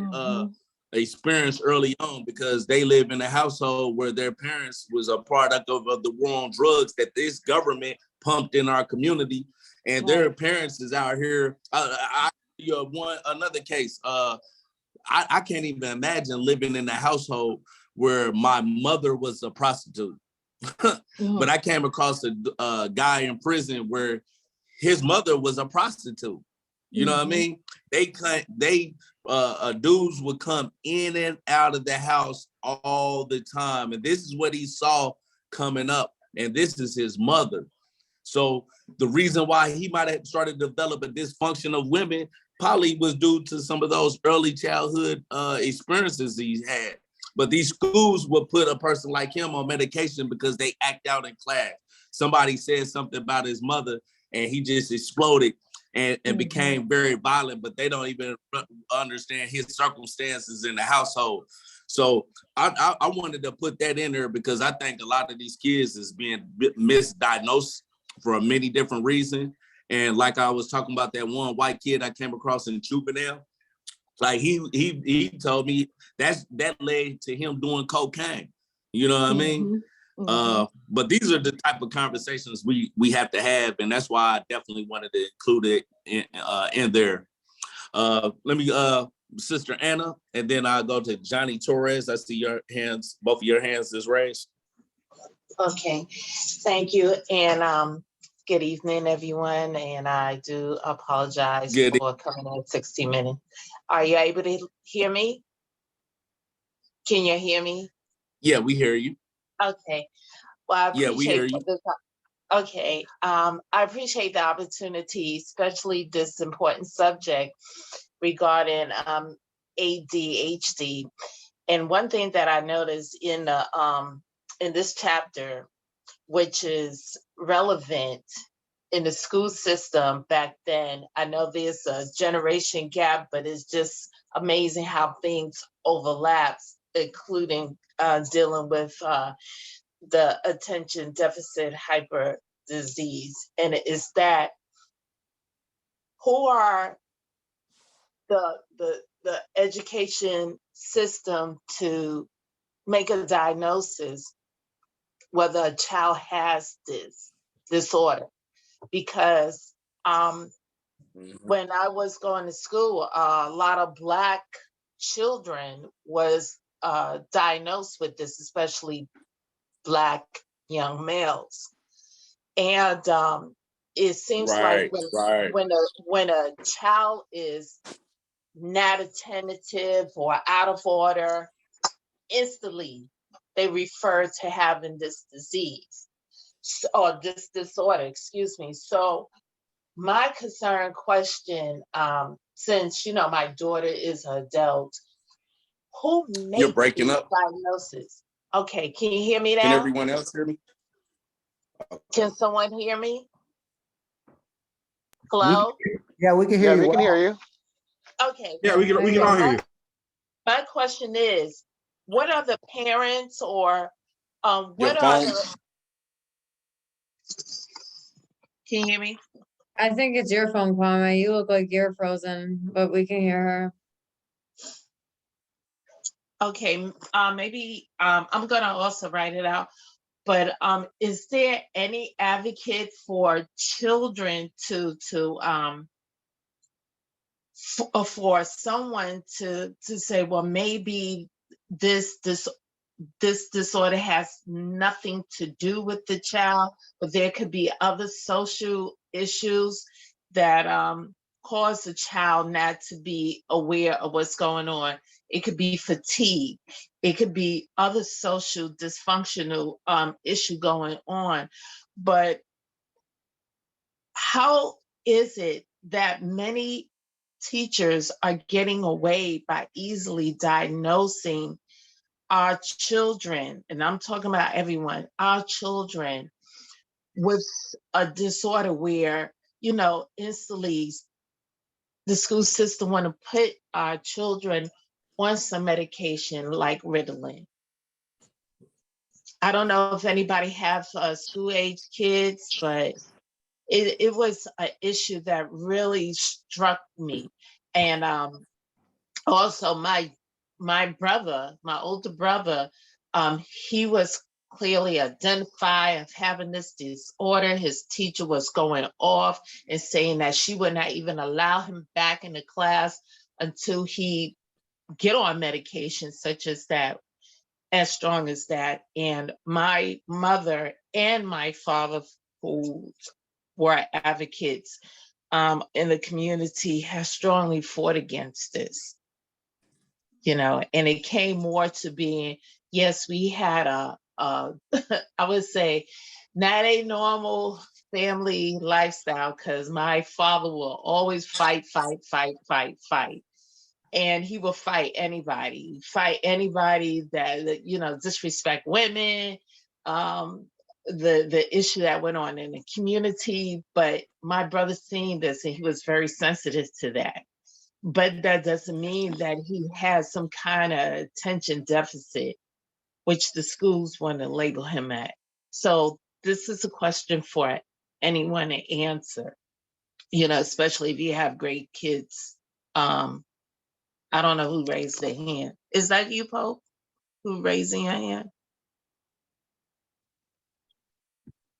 [SPEAKER 2] experience early on because they live in a household where their parents was a product of the war on drugs that this government pumped in our community, and their parents is out here. Another case. I can't even imagine living in a household where my mother was a prostitute. But I came across a guy in prison where his mother was a prostitute. You know what I mean? Dudes would come in and out of the house all the time. And this is what he saw coming up. And this is his mother. So the reason why he might have started to develop a dysfunction of women probably was due to some of those early childhood experiences he had. But these schools will put a person like him on medication because they act out in class. Somebody said something about his mother and he just exploded and became very violent, but they don't even understand his circumstances in the household. So I wanted to put that in there because I think a lot of these kids is being misdiagnosed for many different reasons. And like I was talking about that one white kid I came across in juvenile, like he told me that led to him doing cocaine. You know what I mean? But these are the type of conversations we have to have, and that's why I definitely wanted to include it in there. Let me, Sister Anna, and then I'll go to Johnny Torres. I see your hands, both of your hands is raised.
[SPEAKER 6] Okay, thank you, and good evening, everyone. And I do apologize for coming in 60 minutes. Are you able to hear me? Can you hear me?
[SPEAKER 2] Yeah, we hear you.
[SPEAKER 6] Okay. Well, I appreciate
[SPEAKER 2] we hear you.
[SPEAKER 6] Okay. I appreciate the opportunity, especially this important subject regarding ADHD. And one thing that I noticed in this chapter, which is relevant in the school system back then, I know there's a generation gap, but it's just amazing how things overlap, including dealing with the attention deficit hyper disease. And it is that who are the education system to make a diagnosis whether a child has this disorder. Because when I was going to school, a lot of Black children was diagnosed with this, especially Black young males. And it seems like when a child is not attentive or out of order, instantly they refer to having this disease or this disorder, excuse me. So my concern question, since, you know, my daughter is an adult, who
[SPEAKER 2] You're
[SPEAKER 6] makes
[SPEAKER 2] breaking
[SPEAKER 6] this
[SPEAKER 2] up.
[SPEAKER 6] diagnosis? Okay, can you hear me
[SPEAKER 2] Can
[SPEAKER 6] now?
[SPEAKER 2] everyone else hear me?
[SPEAKER 6] Can someone hear me?
[SPEAKER 7] We,
[SPEAKER 6] Hello?
[SPEAKER 7] yeah, we can hear
[SPEAKER 4] Yeah,
[SPEAKER 7] you
[SPEAKER 4] we can
[SPEAKER 7] well.
[SPEAKER 4] hear you.
[SPEAKER 6] Okay.
[SPEAKER 1] Yeah, we can all hear you.
[SPEAKER 6] My question is, what are the parents or
[SPEAKER 2] Your
[SPEAKER 6] what are
[SPEAKER 2] phone.
[SPEAKER 6] the, can you hear me?
[SPEAKER 3] I think it's your phone, Kwame. You look like you're frozen, but we can hear her.
[SPEAKER 6] Okay, maybe I'm gonna also write it out. But is there any advocate for children for someone to say, well, maybe this disorder has nothing to do with the child, but there could be other social issues that cause the child not to be aware of what's going on. It could be fatigue. It could be other social dysfunctional issue going on. But how is it that many teachers are getting away by easily diagnosing our children, and I'm talking about everyone, our children with a disorder where, you know, instantly the school system want to put our children on some medication like Ritalin. I don't know if anybody have school age kids, but it was an issue that really struck me. And also my brother, my older brother, he was clearly identified of having this disorder. His teacher was going off and saying that she would not even allow him back in the class until he get on medication such as that, as strong as that. And my mother and my father, who were advocates in the community, have strongly fought against this. You know, and it came more to being, yes, we had I would say, not a normal family lifestyle, because my father will always fight. And he will fight anybody that, you know, disrespect women, the issue that went on in the community. But my brother seen this and he was very sensitive to that. But that doesn't mean that he has some kind of attention deficit, which the schools want to label him at. So this is a question for anyone to answer, you know, especially if you have great kids. I don't know who raised their hand. Is that you, Pope, who raising your hand?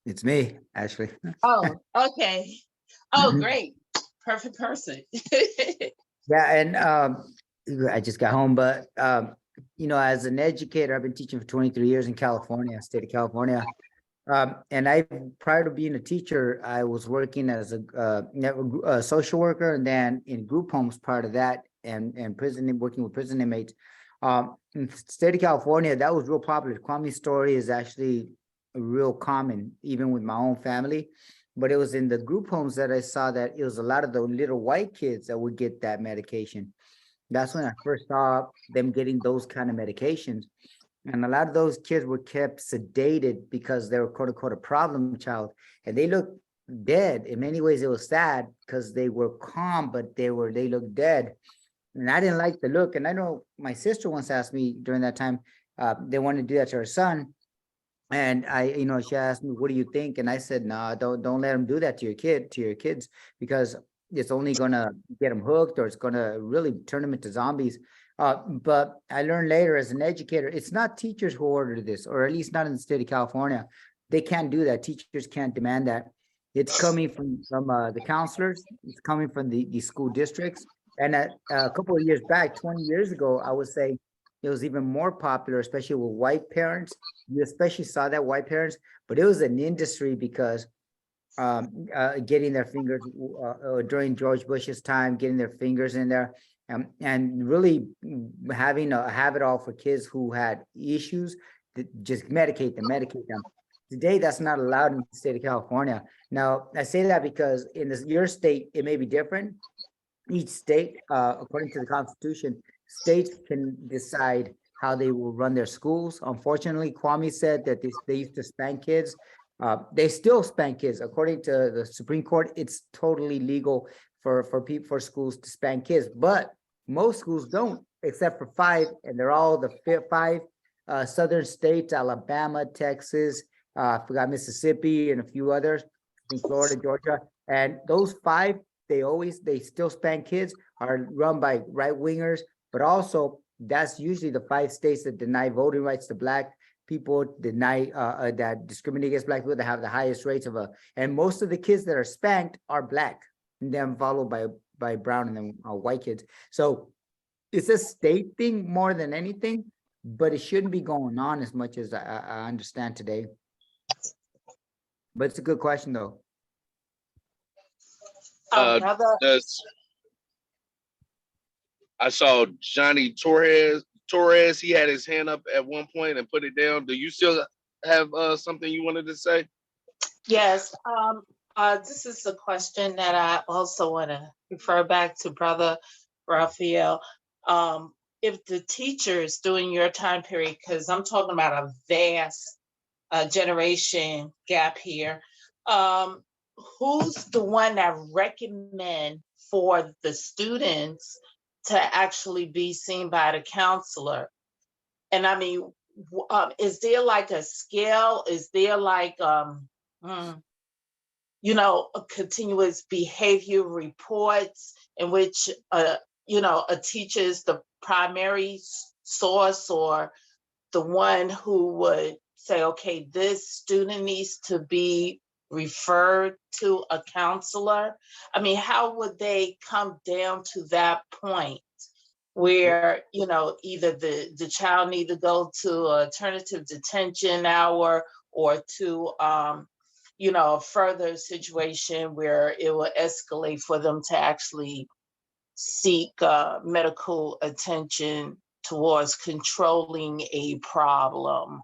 [SPEAKER 7] It's me, actually.
[SPEAKER 6] Oh, okay. Oh, great. Perfect person.
[SPEAKER 7] Yeah, and I just got home, but you know, as an educator, I've been teaching for 23 years in California, state of California. And prior to being a teacher, I was working as a social worker, and then in group homes part of that, and working with prison inmates. In the state of California, that was real popular. Kwame's story is actually real common, even with my own family. But it was in the group homes that I saw that it was a lot of the little white kids that would get that medication. That's when I first saw them getting those kind of medications. And a lot of those kids were kept sedated because they were quote unquote a problem child. And they looked dead. In many ways, it was sad because they were calm, but they looked dead. And I didn't like the look. And I know my sister once asked me during that time, they wanted to do that to her son. And she asked me, what do you think? And I said, no, don't let them do that to your kids, because it's only gonna get them hooked, or it's gonna really turn them into zombies. But I learned later as an educator, it's not teachers who order this, or at least not in the state of California. They can't do that. Teachers can't demand that. It's coming from the counselors. It's coming from the school districts. And a couple of years back, 20 years ago, I would say it was even more popular, especially with white parents. You especially saw that white parents, but it was an industry because getting their fingers during George Bush's time, getting their fingers in there, and really having a have it all for kids who had issues just medicate them. Today, that's not allowed in the state of California. Now, I say that because in your state, it may be different. Each state, according to the Constitution, states can decide how they will run their schools. Unfortunately, Kwame said that they used to spank kids. They still spank kids. According to the Supreme Court, it's totally legal for schools to spank kids, but most schools don't, except for 5, and they're all the 5 southern states: Alabama, Texas, I forgot Mississippi, and a few others, I think Florida, Georgia. And those 5, they still spank kids, are run by right wingers, but also that's usually the 5 states that deny voting rights to black people, deny that discriminate against black people, that have the highest rates and most of the kids that are spanked are black, and then followed by brown and then white kids. So it's a state thing more than anything, but it shouldn't be going on as much as I understand today. But it's a good question though.
[SPEAKER 6] Brother,
[SPEAKER 8] I saw Johnny Torres, he had his hand up at one point and put it down. Do you still have something you wanted to say?
[SPEAKER 6] yes, this is a question that I also want to refer back to Brother Raphael. If the teachers during your time period, because I'm talking about a vast generation gap here, who's the one that recommend for the students to actually be seen by the counselor? And I mean, is there like a scale? Is there like, you know, a continuous behavior reports in which, you know, a teacher is the primary source, or the one who would say, okay, this student needs to be referred to a counselor? I mean, how would they come down to that point where, you know, either the child need to go to alternative detention hour, or to, you know, a further situation where it will escalate for them to actually seek medical attention towards controlling a problem?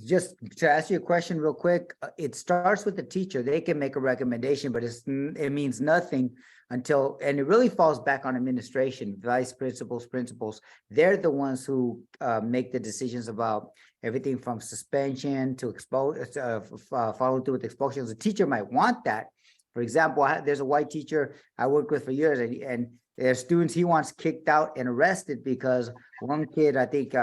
[SPEAKER 7] Just to answer your question real quick, it starts with the teacher. They can make a recommendation, but it means nothing until, and it really falls back on administration, vice principals. They're the ones who make the decisions about everything from suspension to follow through with expulsions. The teacher might want that. For example, there's a white teacher I worked with for years, and there's students he wants kicked out and arrested because one kid, I think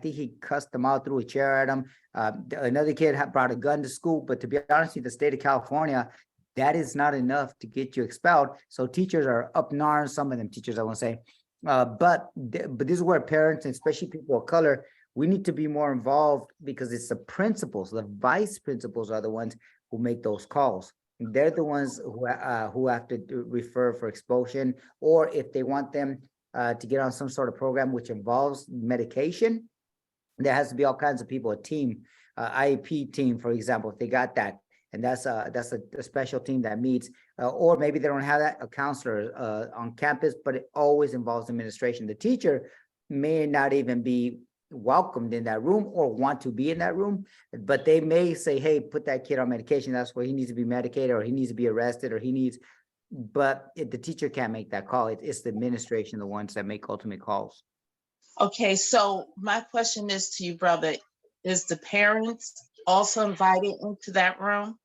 [SPEAKER 7] he cussed them out, threw a chair at him. Another kid brought a gun to school. But to be honest with you, the state of California, that is not enough to get you expelled. So teachers are up in arms, some of them teachers, I won't say. But this is where parents, and especially people of color, we need to be more involved, because it's the principals, the vice principals are the ones who make those calls. They're the ones who have to refer for expulsion, or if they want them to get on some sort of program which involves medication, there has to be all kinds of people, a team, IEP team, for example, if they got that, and that's a special team that meets, or maybe they don't have that, a counselor on campus, but it always involves administration. The teacher may not even be welcomed in that room or want to be in that room, but they may say, hey, put that kid on medication, that's where he needs to be medicated, or he needs to be arrested, or he needs, but the teacher can't make that call. It's the administration, the ones that make ultimate calls.
[SPEAKER 6] Okay, so my question is to you, brother, is the parents also invited into that room?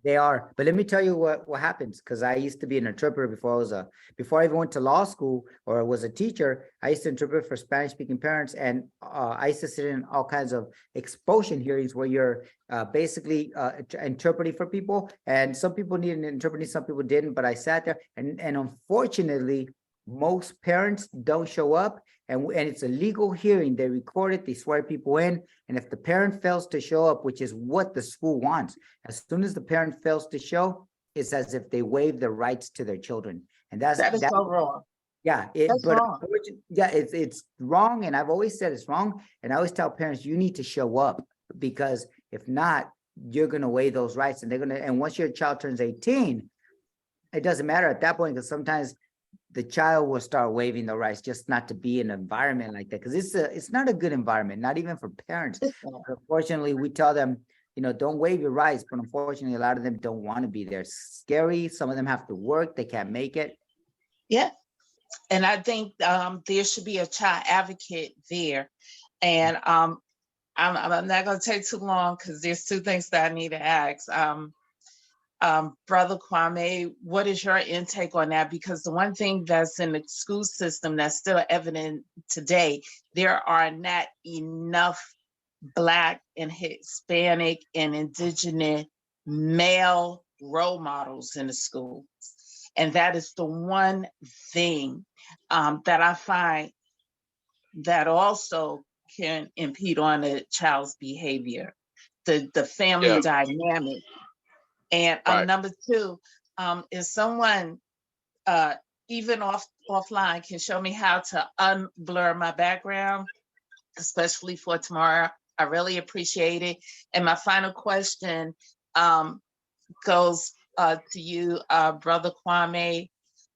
[SPEAKER 7] They are, but let me tell you what happens, because I used to be an interpreter before I even went to law school or was a teacher. I used to interpret for Spanish speaking parents, and I used to sit in all kinds of expulsion hearings where you're basically interpreting for people, and some people needed an interpreting, some people didn't, but I sat there, and unfortunately most parents don't show up, and it's a legal hearing. They record it, they swear people in, and if the parent fails to show up, which is what the school wants, as soon as the parent fails to show, it's as if they waive the rights to their children, and that is
[SPEAKER 6] so wrong.
[SPEAKER 7] Yeah,
[SPEAKER 6] That's wrong.
[SPEAKER 7] Yeah, it's wrong, and I've always said it's wrong, and I always tell parents you need to show up, because if not, you're going to waive those rights, and once your child turns 18, it doesn't matter at that point, because sometimes the child will start waiving the rights just not to be in an environment like that, because it's not a good environment, not even for parents. Unfortunately, we tell them, don't waive your rights, but unfortunately, a lot of them don't want to be there. It's scary. Some of them have to work. They can't make it.
[SPEAKER 6] Yeah. And I think there should be a child advocate there. And I'm not going to take too long because there's two things that I need to ask. Brother Kwame, what is your intake on that? Because the one thing that's in the school system that's still evident today, there are not enough Black and Hispanic and Indigenous male role models in the school. And that is the one thing that I find that also can impede on a child's behavior, the family dynamic. And
[SPEAKER 8] Right.
[SPEAKER 6] number two, if someone even offline can show me how to unblur my background, especially for tomorrow, I really appreciate it. And my final question goes to you, Brother Kwame.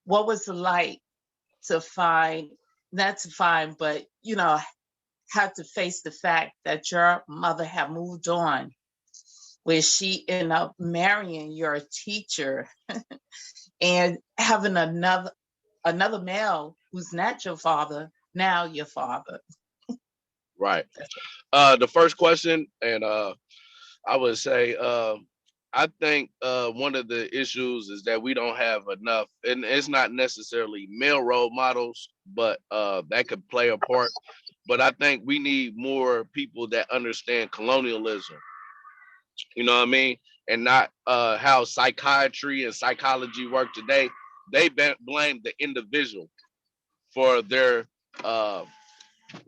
[SPEAKER 6] What was it like to find, not to find, but had to face the fact that your mother had moved on, where she ended up marrying your teacher and having another male who's not your father, now your father?
[SPEAKER 8] Right. The first question, and I would say, I think one of the issues is that we don't have enough, and it's not necessarily male role models, but that could play a part. But I think we need more people that understand colonialism. You know what I mean? And not how psychiatry and psychology work today. They blame the individual for their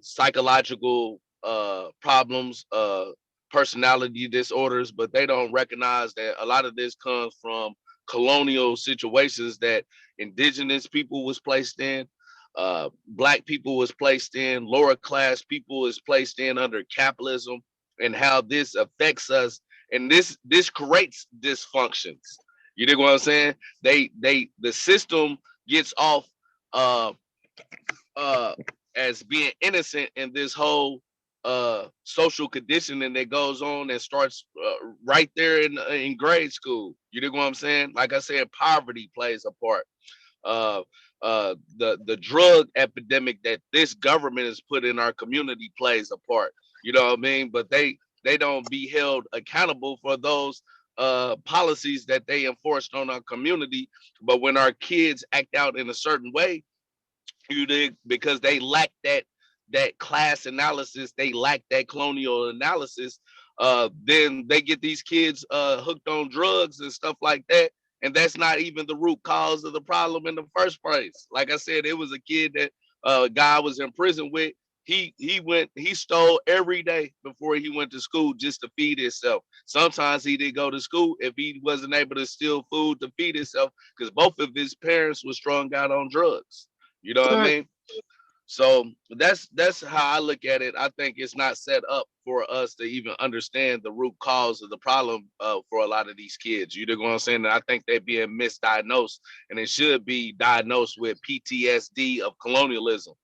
[SPEAKER 8] psychological problems, personality disorders, but they don't recognize that a lot of this comes from colonial situations that indigenous people was placed in, Black people was placed in, lower class people was placed in under capitalism, and how this affects us, and this creates dysfunctions. You dig what I'm saying? The system gets off uh uh as being innocent in this whole social conditioning that goes on and starts right there in grade school. You dig what I'm saying? Like I said, poverty plays a part. Uh the drug epidemic that this government has put in our community plays a part. You know what I mean? But they don't be held accountable for those policies that they enforced on our community. But when our kids act out in a certain way, you dig, because they lack that class analysis, they lack that colonial analysis, then they get these kids hooked on drugs and stuff like that, and that's not even the root cause of the problem in the first place. Like I said, it was a kid that guy was in prison with. He stole every day before he went to school just to feed himself. Sometimes he didn't go to school if he wasn't able to steal food to feed himself, because both of his parents were strung out on drugs. You know what I mean? So that's how I look at it. I think it's not set up for us to even understand the root cause of the problem for a lot of these kids. You know what I'm saying? And I think they're being misdiagnosed, and it should be diagnosed with PTSD of colonialism.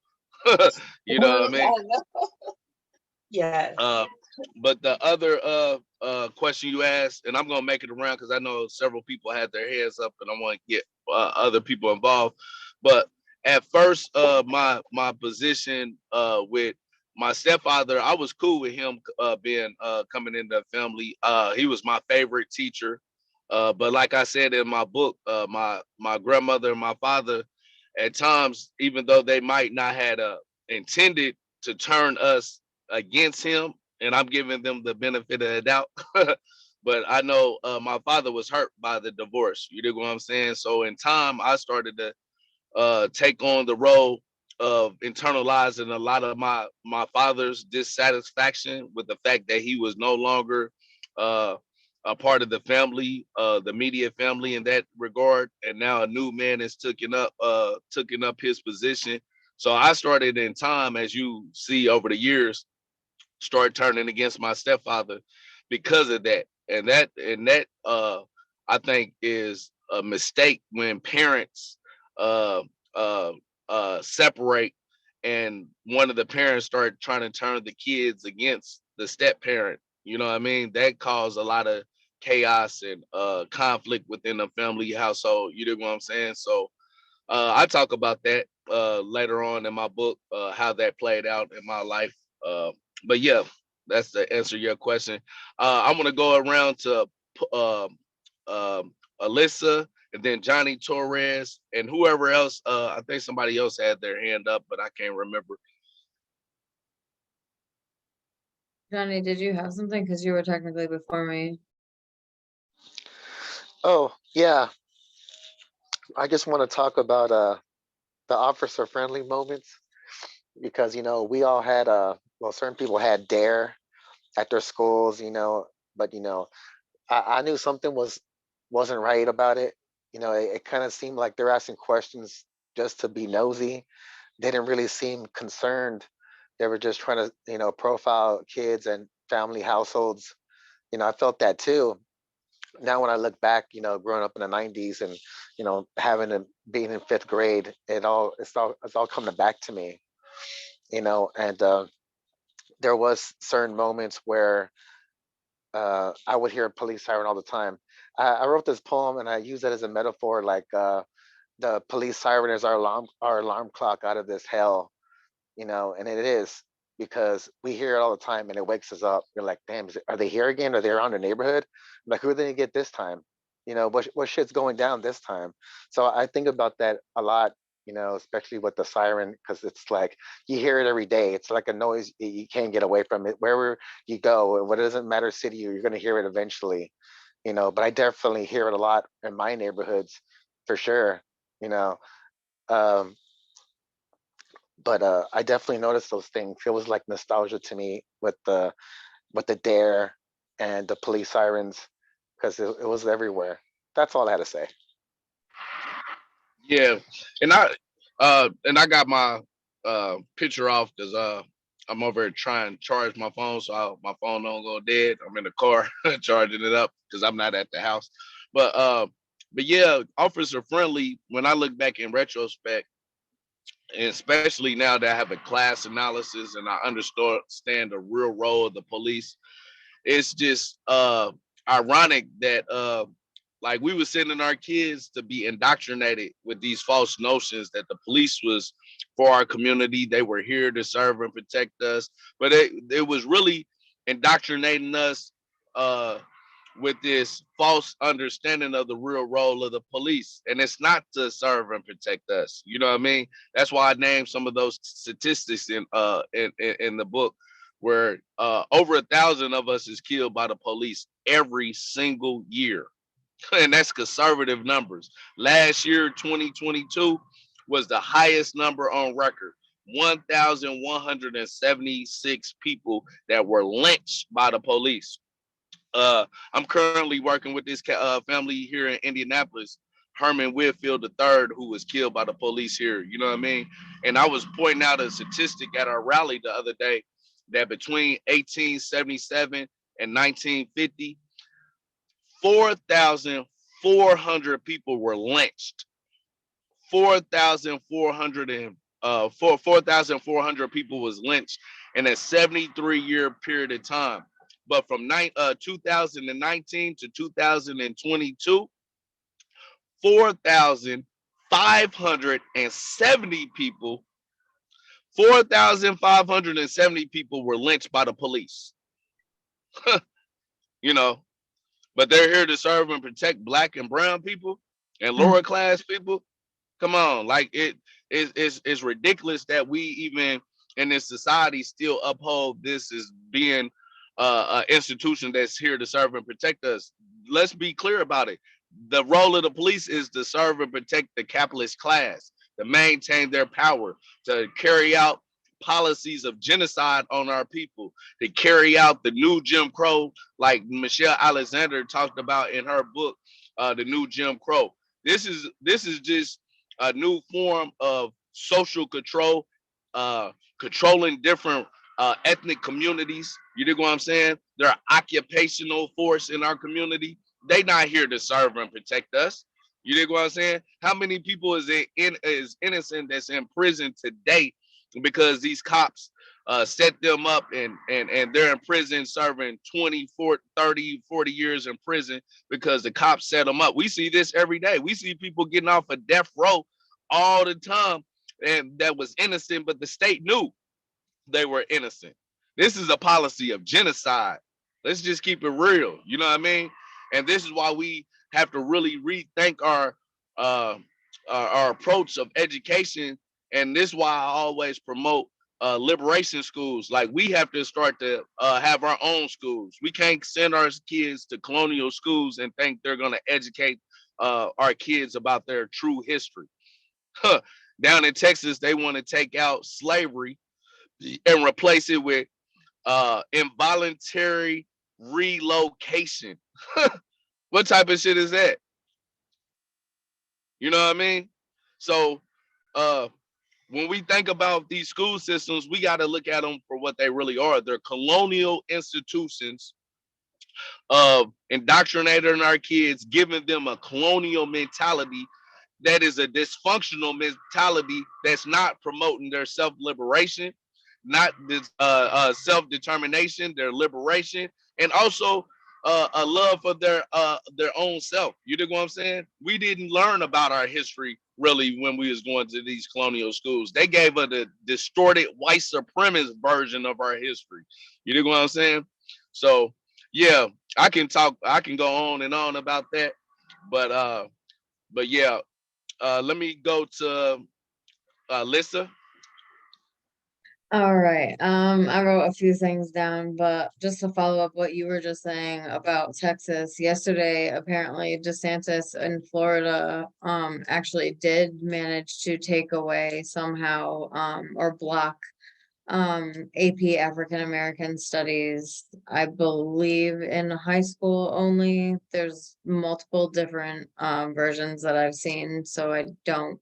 [SPEAKER 8] You know what I mean?
[SPEAKER 6] Yes.
[SPEAKER 8] But the other question you asked, and I'm gonna make it around because I know several people had their hands up, and I want to get other people involved. But at first, my position with my stepfather, I was cool with him being coming into the family. He was my favorite teacher. But like I said in my book, my grandmother and my father, at times, even though they might not had intended to turn us against him, and I'm giving them the benefit of the doubt. But I know my father was hurt by the divorce. You dig what I'm saying? So in time, I started to take on the role of internalizing a lot of my father's dissatisfaction with the fact that he was no longer a part of the family, the media family in that regard, and now a new man is taking up his position. So I started in time, as you see over the years, start turning against my stepfather because of that. And that I think is a mistake when parents separate, and one of the parents started trying to turn the kids against the step parent. You know what I mean? That caused a lot of chaos and conflict within the family household. You know what I'm saying? So I talk about that later on in my book, how that played out in my life. But yeah, that's to answer your question. I'm gonna go around to uh, Alyssa, and then Johnny Torres, and whoever else. I think somebody else had their hand up, but I can't remember.
[SPEAKER 3] Johnny, did you have something? Because you were technically before me.
[SPEAKER 4] Oh, yeah. I just want to talk about the officer friendly moments because we all had well, certain people had dare at their schools, but I knew something wasn't right about it. It kind of seemed like they're asking questions just to be nosy. They didn't really seem concerned. They were just trying to profile kids and family households. I felt that too. Now when I look back, growing up in the 90s and having to being in fifth grade, it's all coming back to me. And there was certain moments where I would hear a police siren all the time. I wrote this poem and I use it as a metaphor, like the police siren is our alarm clock out of this hell, and it is because we hear it all the time and it wakes us up. You're like, damn, are they here again? Are they around the neighborhood? I'm like, who are they gonna get this time? What shit's going down this time? So I think about that a lot, especially with the siren, because it's like you hear it every day. It's like a noise you can't get away from it. Wherever you go, what doesn't matter city you're gonna hear it eventually. But I definitely hear it a lot in my neighborhoods for sure. You know. Um, but I definitely noticed those things. It was like nostalgia to me with the dare and the police sirens because it was everywhere. That's all I had to say.
[SPEAKER 8] Yeah, and I got my picture off because I'm over here trying to charge my phone so my phone don't go dead. I'm in the car charging it up because I'm not at the house. But yeah, officer friendly. When I look back in retrospect, and especially now that I have a class analysis and I understand the real role of the police, it's just ironic that like we were sending our kids to be indoctrinated with these false notions that the police was for our community. They were here to serve and protect us, but it was really indoctrinating us uh with this false understanding of the real role of the police, and it's not to serve and protect us. You know what I mean? That's why I named some of those statistics in the book, where over 1,000 of us is killed by the police every single year. And that's conservative numbers. Last year, 2022, was the highest number on record. 1,176 people that were lynched by the police. I'm currently working with this family here in Indianapolis, Herman Whitfield III, who was killed by the police here. You know what I mean? And I was pointing out a statistic at our rally the other day that between 1877 and 1950, 4,400 people were lynched. 4,400 people was lynched in a 73-year period of time. But from 2019 to 2022, 4,570 people, 4,570 people were lynched by the police. you know, but they're here to serve and protect black and brown people and lower class people. Come on, like it's ridiculous that we even in this society still uphold this as being an institution that's here to serve and protect us. Let's be clear about it. The role of the police is to serve and protect the capitalist class, to maintain their power, to carry out policies of genocide on our people, to carry out the new Jim Crow, like Michelle Alexander talked about in her book, The New Jim Crow. This is just a new form of social control, controlling different ethnic communities. You dig what I'm saying? They're occupational force in our community. They not here to serve and protect us. You dig what I'm saying? How many people is innocent that's in prison today because these cops set them up and they're in prison serving 20, 40, 30, 40 years in prison because the cops set them up. We see this every day. We see people getting off of death row all the time and that was innocent, but the state knew they were innocent. This is a policy of genocide. Let's just keep it real. You know what I mean? And this is why we have to really rethink our approach of education. And this is why I always promote liberation schools. Like we have to start to have our own schools. We can't send our kids to colonial schools and think they're going to educate our kids about their true history. Down in Texas, they want to take out slavery and replace it with involuntary relocation. What type of shit is that? You know what I mean? So when we think about these school systems, we got to look at them for what they really are. They're colonial institutions of indoctrinating our kids, giving them a colonial mentality that is a dysfunctional mentality that's not promoting their self-liberation, not this self-determination, their liberation, and also a love for their own self. You dig what I'm saying? We didn't learn about our history really when we was going to these colonial schools. They gave us the distorted white supremacist version of our history. You dig what I'm saying? So yeah, I can go on and on about that, but yeah, let me go to Lissa.
[SPEAKER 3] All right. I wrote a few things down, but just to follow up what you were just saying about Texas, yesterday, apparently DeSantis in Florida actually did manage to take away somehow or block AP African American Studies, I believe in high school only. There's multiple different versions that I've seen, so I don't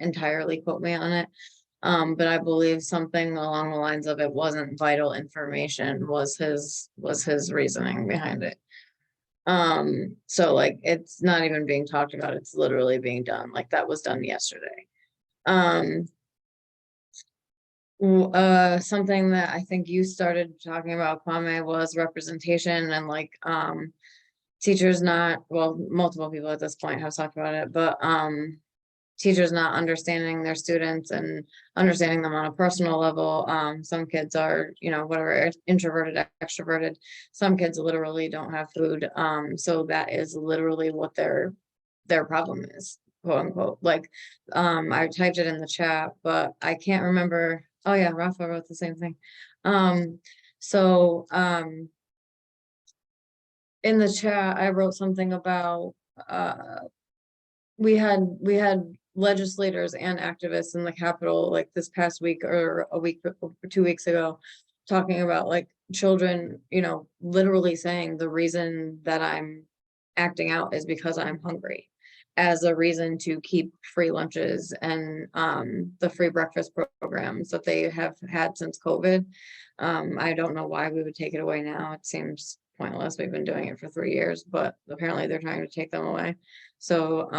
[SPEAKER 3] entirely quote me on it. But I believe something along the lines of it wasn't vital information was his reasoning behind it. So like it's not even being talked about, it's literally being done. Like that was done yesterday. Something that I think you started talking about, Kwame, was representation and like teachers not, well, multiple people at this point have talked about it, but teachers not understanding their students and understanding them on a personal level. Some kids are, you know, whatever, introverted, extroverted. Some kids literally don't have food. So that is literally what their problem is, quote unquote. Like, I typed it in the chat, but I can't remember. Oh yeah, Rafa wrote the same thing. In the chat, I wrote something about we had legislators and activists in the Capitol like this past week or a week or 2 weeks ago talking about like children, you know, literally saying the reason that I'm acting out is because I'm hungry, as a reason to keep free lunches and the free breakfast programs that they have had since COVID. I don't know why we would take it away now. It seems pointless. We've been doing it for 3 years, but apparently they're trying to take them away. So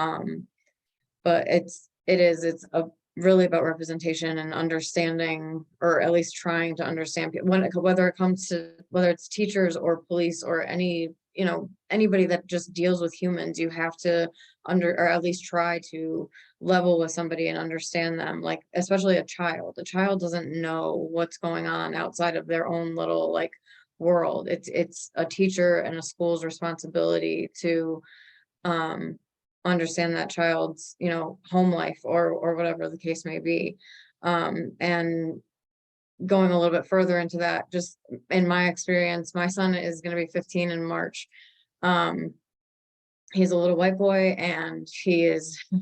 [SPEAKER 3] but it's really about representation and understanding, or at least trying to understand whether it comes to whether it's teachers or police or any, you know, anybody that just deals with humans. You have to or at least try to level with somebody and understand them, like especially a child doesn't know what's going on outside of their own little like world. It's a teacher and a school's responsibility to understand that child's, you know, home life or whatever the case may be. And going a little bit further into that, just in my experience, my son is going to be 15 in March. He's a little white boy and he is a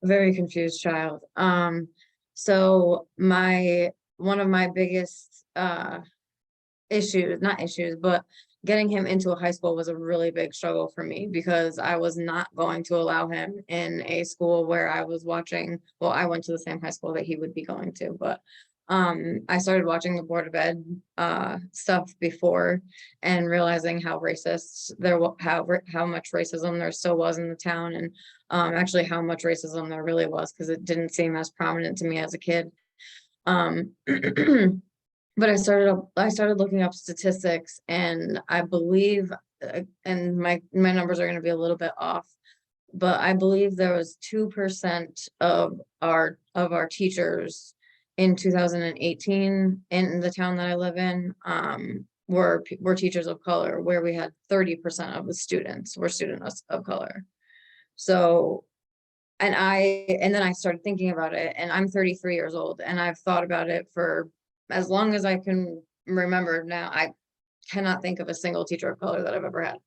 [SPEAKER 3] very confused child. So one of my biggest but getting him into a high school was a really big struggle for me, because I was not going to allow him in a school where I was watching, well, I went to the same high school that he would be going to, but I started watching the Board of Ed stuff before and realizing how racist how much racism there still was in the town, and actually how much racism there really was, because it didn't seem as prominent to me as a kid. But I started looking up statistics, and I believe, and my numbers are going to be a little bit off, but I believe there was 2% of our teachers in 2018 in the town that I live in were teachers of color, where we had 30% of the students were students of color. So, and then I started thinking about it, and I'm 33 years old, and I've thought about it for as long as I can remember now. I cannot think of a single teacher of color that I've ever had.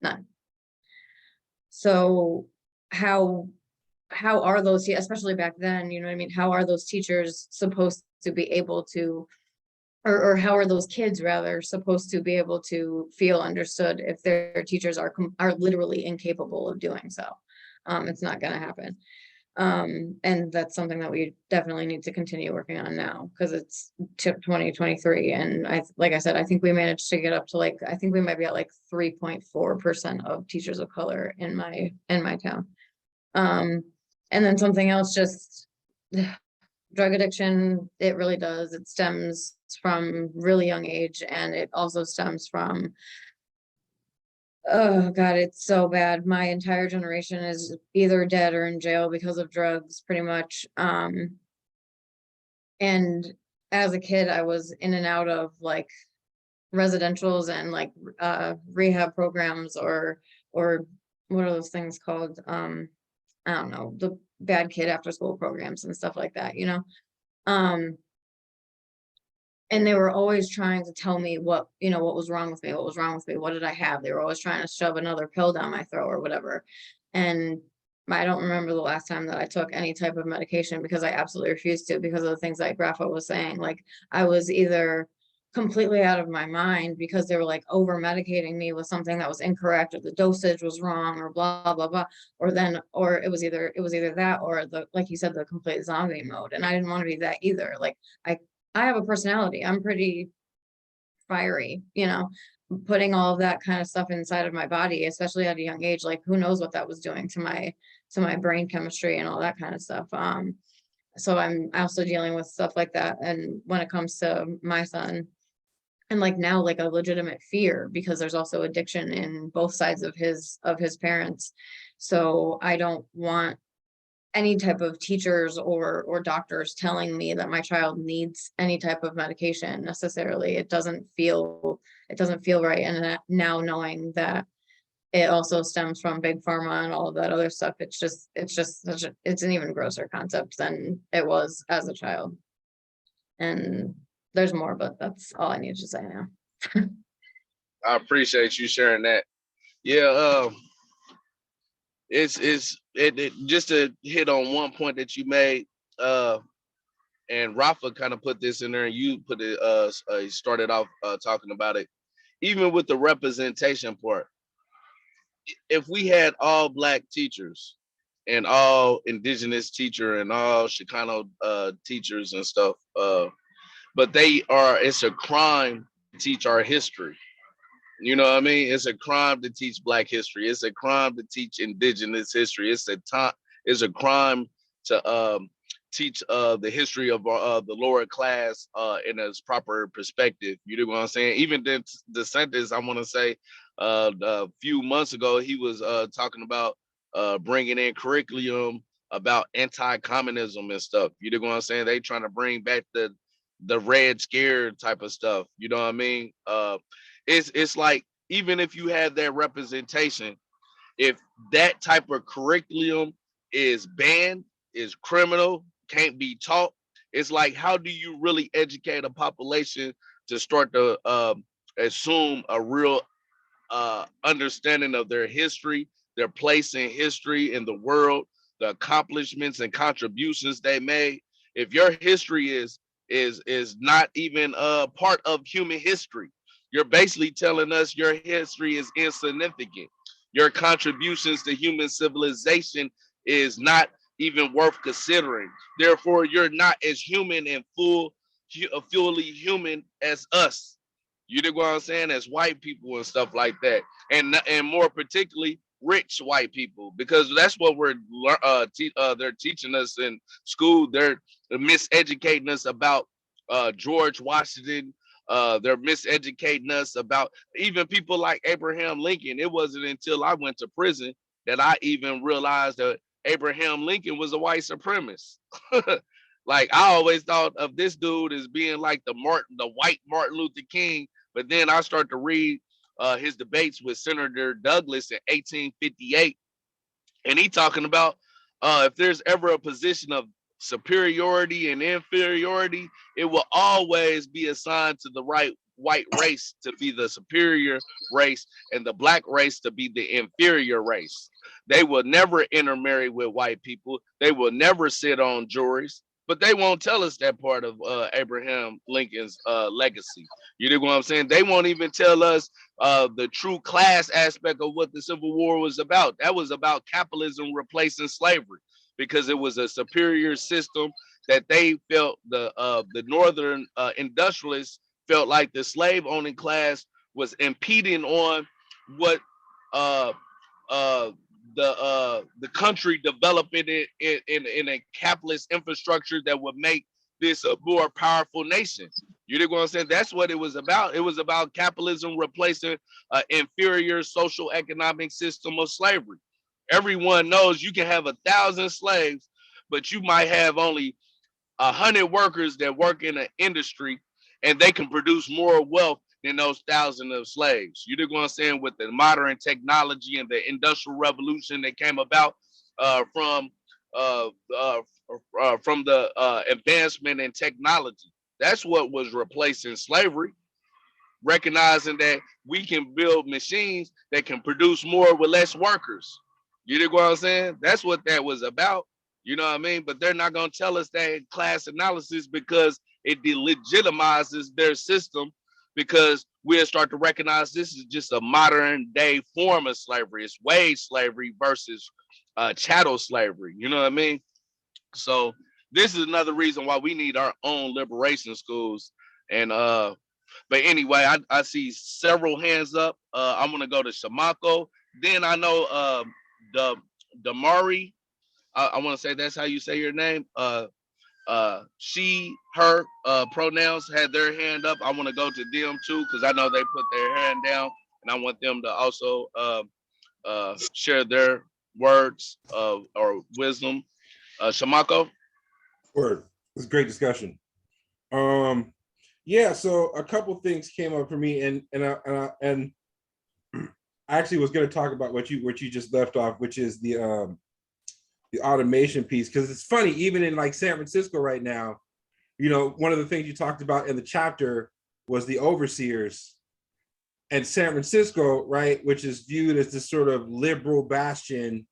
[SPEAKER 3] None. So how are those, especially back then, you know what I mean? How are those teachers supposed to be able to, or how are those kids rather supposed to be able to feel understood if their teachers are literally incapable of doing so? It's not going to happen. And that's something that we definitely need to continue working on now, because it's 2023. And like I said, I think we managed to get up to I think we might be at 3.4% of teachers of color in my town. And then something else, just drug addiction, it really does. It stems from really young age, and it also stems from, oh God, it's so bad. My entire generation is either dead or in jail because of drugs, pretty much. And as a kid, I was in and out of residentials and rehab programs, or what are those things called? I don't know, the bad kid after school programs and stuff like that, you know? And they were always trying to tell me what was wrong with me, what did I have? They were always trying to shove another pill down my throat or whatever. And I don't remember the last time that I took any type of medication, because I absolutely refused to, because of the things like Rafa was saying. I was either completely out of my mind because they were over medicating me with something that was incorrect, or the dosage was wrong, or blah blah blah, or it was either that, or like you said, the complete zombie mode. And I didn't want to be that either. I have a personality. I'm pretty fiery, putting all of that kind of stuff inside of my body, especially at a young age. Who knows what that was doing to my brain chemistry and all that kind of stuff. So I'm also dealing with stuff like that. And when it comes to my son, and now a legitimate fear, because there's also addiction in both sides of his parents. So I don't want any type of teachers or doctors telling me that my child needs any type of medication necessarily. It doesn't feel right. And now knowing that it also stems from big pharma and all of that other stuff, it's an even grosser concept than it was as a child. And there's more, but that's all I need to say now.
[SPEAKER 8] I appreciate you sharing that. Yeah, it's just to hit on one point that you made, and Rafa kind of put this in there, and you put it, started off talking about it. Even with the representation part, if we had all Black teachers and all Indigenous teacher and all Chicano teachers and stuff, but it's a crime to teach our history. You know what I mean? It's a crime to teach Black history. It's a crime to teach Indigenous history. It's a crime to teach the history of the lower class in its proper perspective. You know what I'm saying? Even the sentence, I want to say, a few months ago, he was talking about bringing in curriculum about anti-communism and stuff. You know what I'm saying? They trying to bring back the Red Scare type of stuff. You know what I mean? It's like, even if you have that representation, if that type of curriculum is banned, is criminal, can't be taught, it's like, how do you really educate a population to start to assume a real understanding of their history, their place in history in the world, the accomplishments and contributions they made? If your history is not even a part of human history, you're basically telling us your history is insignificant. Your contributions to human civilization is not even worth considering. Therefore, you're not as human and fully human as us. You know what I'm saying? As white people and stuff like that, and more particularly rich white people, because that's what they're teaching us in school. They're miseducating us about George Washington. They're miseducating us about even people like Abraham Lincoln. It wasn't until I went to prison that I even realized that Abraham Lincoln was a white supremacist. Like I always thought of this dude as being like the white Martin Luther King, but then I start to read his debates with Senator Douglas in 1858, and he talking about if there's ever a position of superiority and inferiority, it will always be assigned to the white race to be the superior race and the black race to be the inferior race. They will never intermarry with white people. They will never sit on juries, but they won't tell us that part of Abraham Lincoln's legacy. You know what I'm saying? They won't even tell us the true class aspect of what the Civil War was about. That was about capitalism replacing slavery, because it was a superior system that they felt the northern industrialists felt like the slave owning class was impeding on what uh, the country developing it in a capitalist infrastructure that would make this a more powerful nation. You know what I'm saying? That's what it was about. It was about capitalism replacing an inferior social economic system of slavery. Everyone knows you can have 1,000 slaves, but you might have only 100 workers that work in an industry, and they can produce more wealth than those thousands of slaves. You know what I'm saying? With the modern technology and the industrial revolution that came about from the advancement in technology. That's what was replacing slavery, recognizing that we can build machines that can produce more with less workers. You know what I'm saying? That's what that was about. You know what I mean? But they're not going to tell us that in class analysis, because it delegitimizes their system, because we'll start to recognize this is just a modern day form of slavery. It's wage slavery versus chattel slavery. You know what I mean? So this is another reason why we need our own liberation schools. And but anyway, I see several hands up. I'm gonna go to Shamako. Then I know the Damari. I want to say that's how you say your name. She, her pronouns had their hand up. I want to go to them too, because I know they put their hand down, and I want them to also share their words or wisdom. Shamako.
[SPEAKER 1] Word. It was a great discussion. Yeah, so a couple things came up for me, and I actually was going to talk about what you just left off, which is the automation piece, because it's funny, even in like San Francisco right now, you know, one of the things you talked about in the chapter was the overseers, and San Francisco, right, which is viewed as this sort of liberal bastion,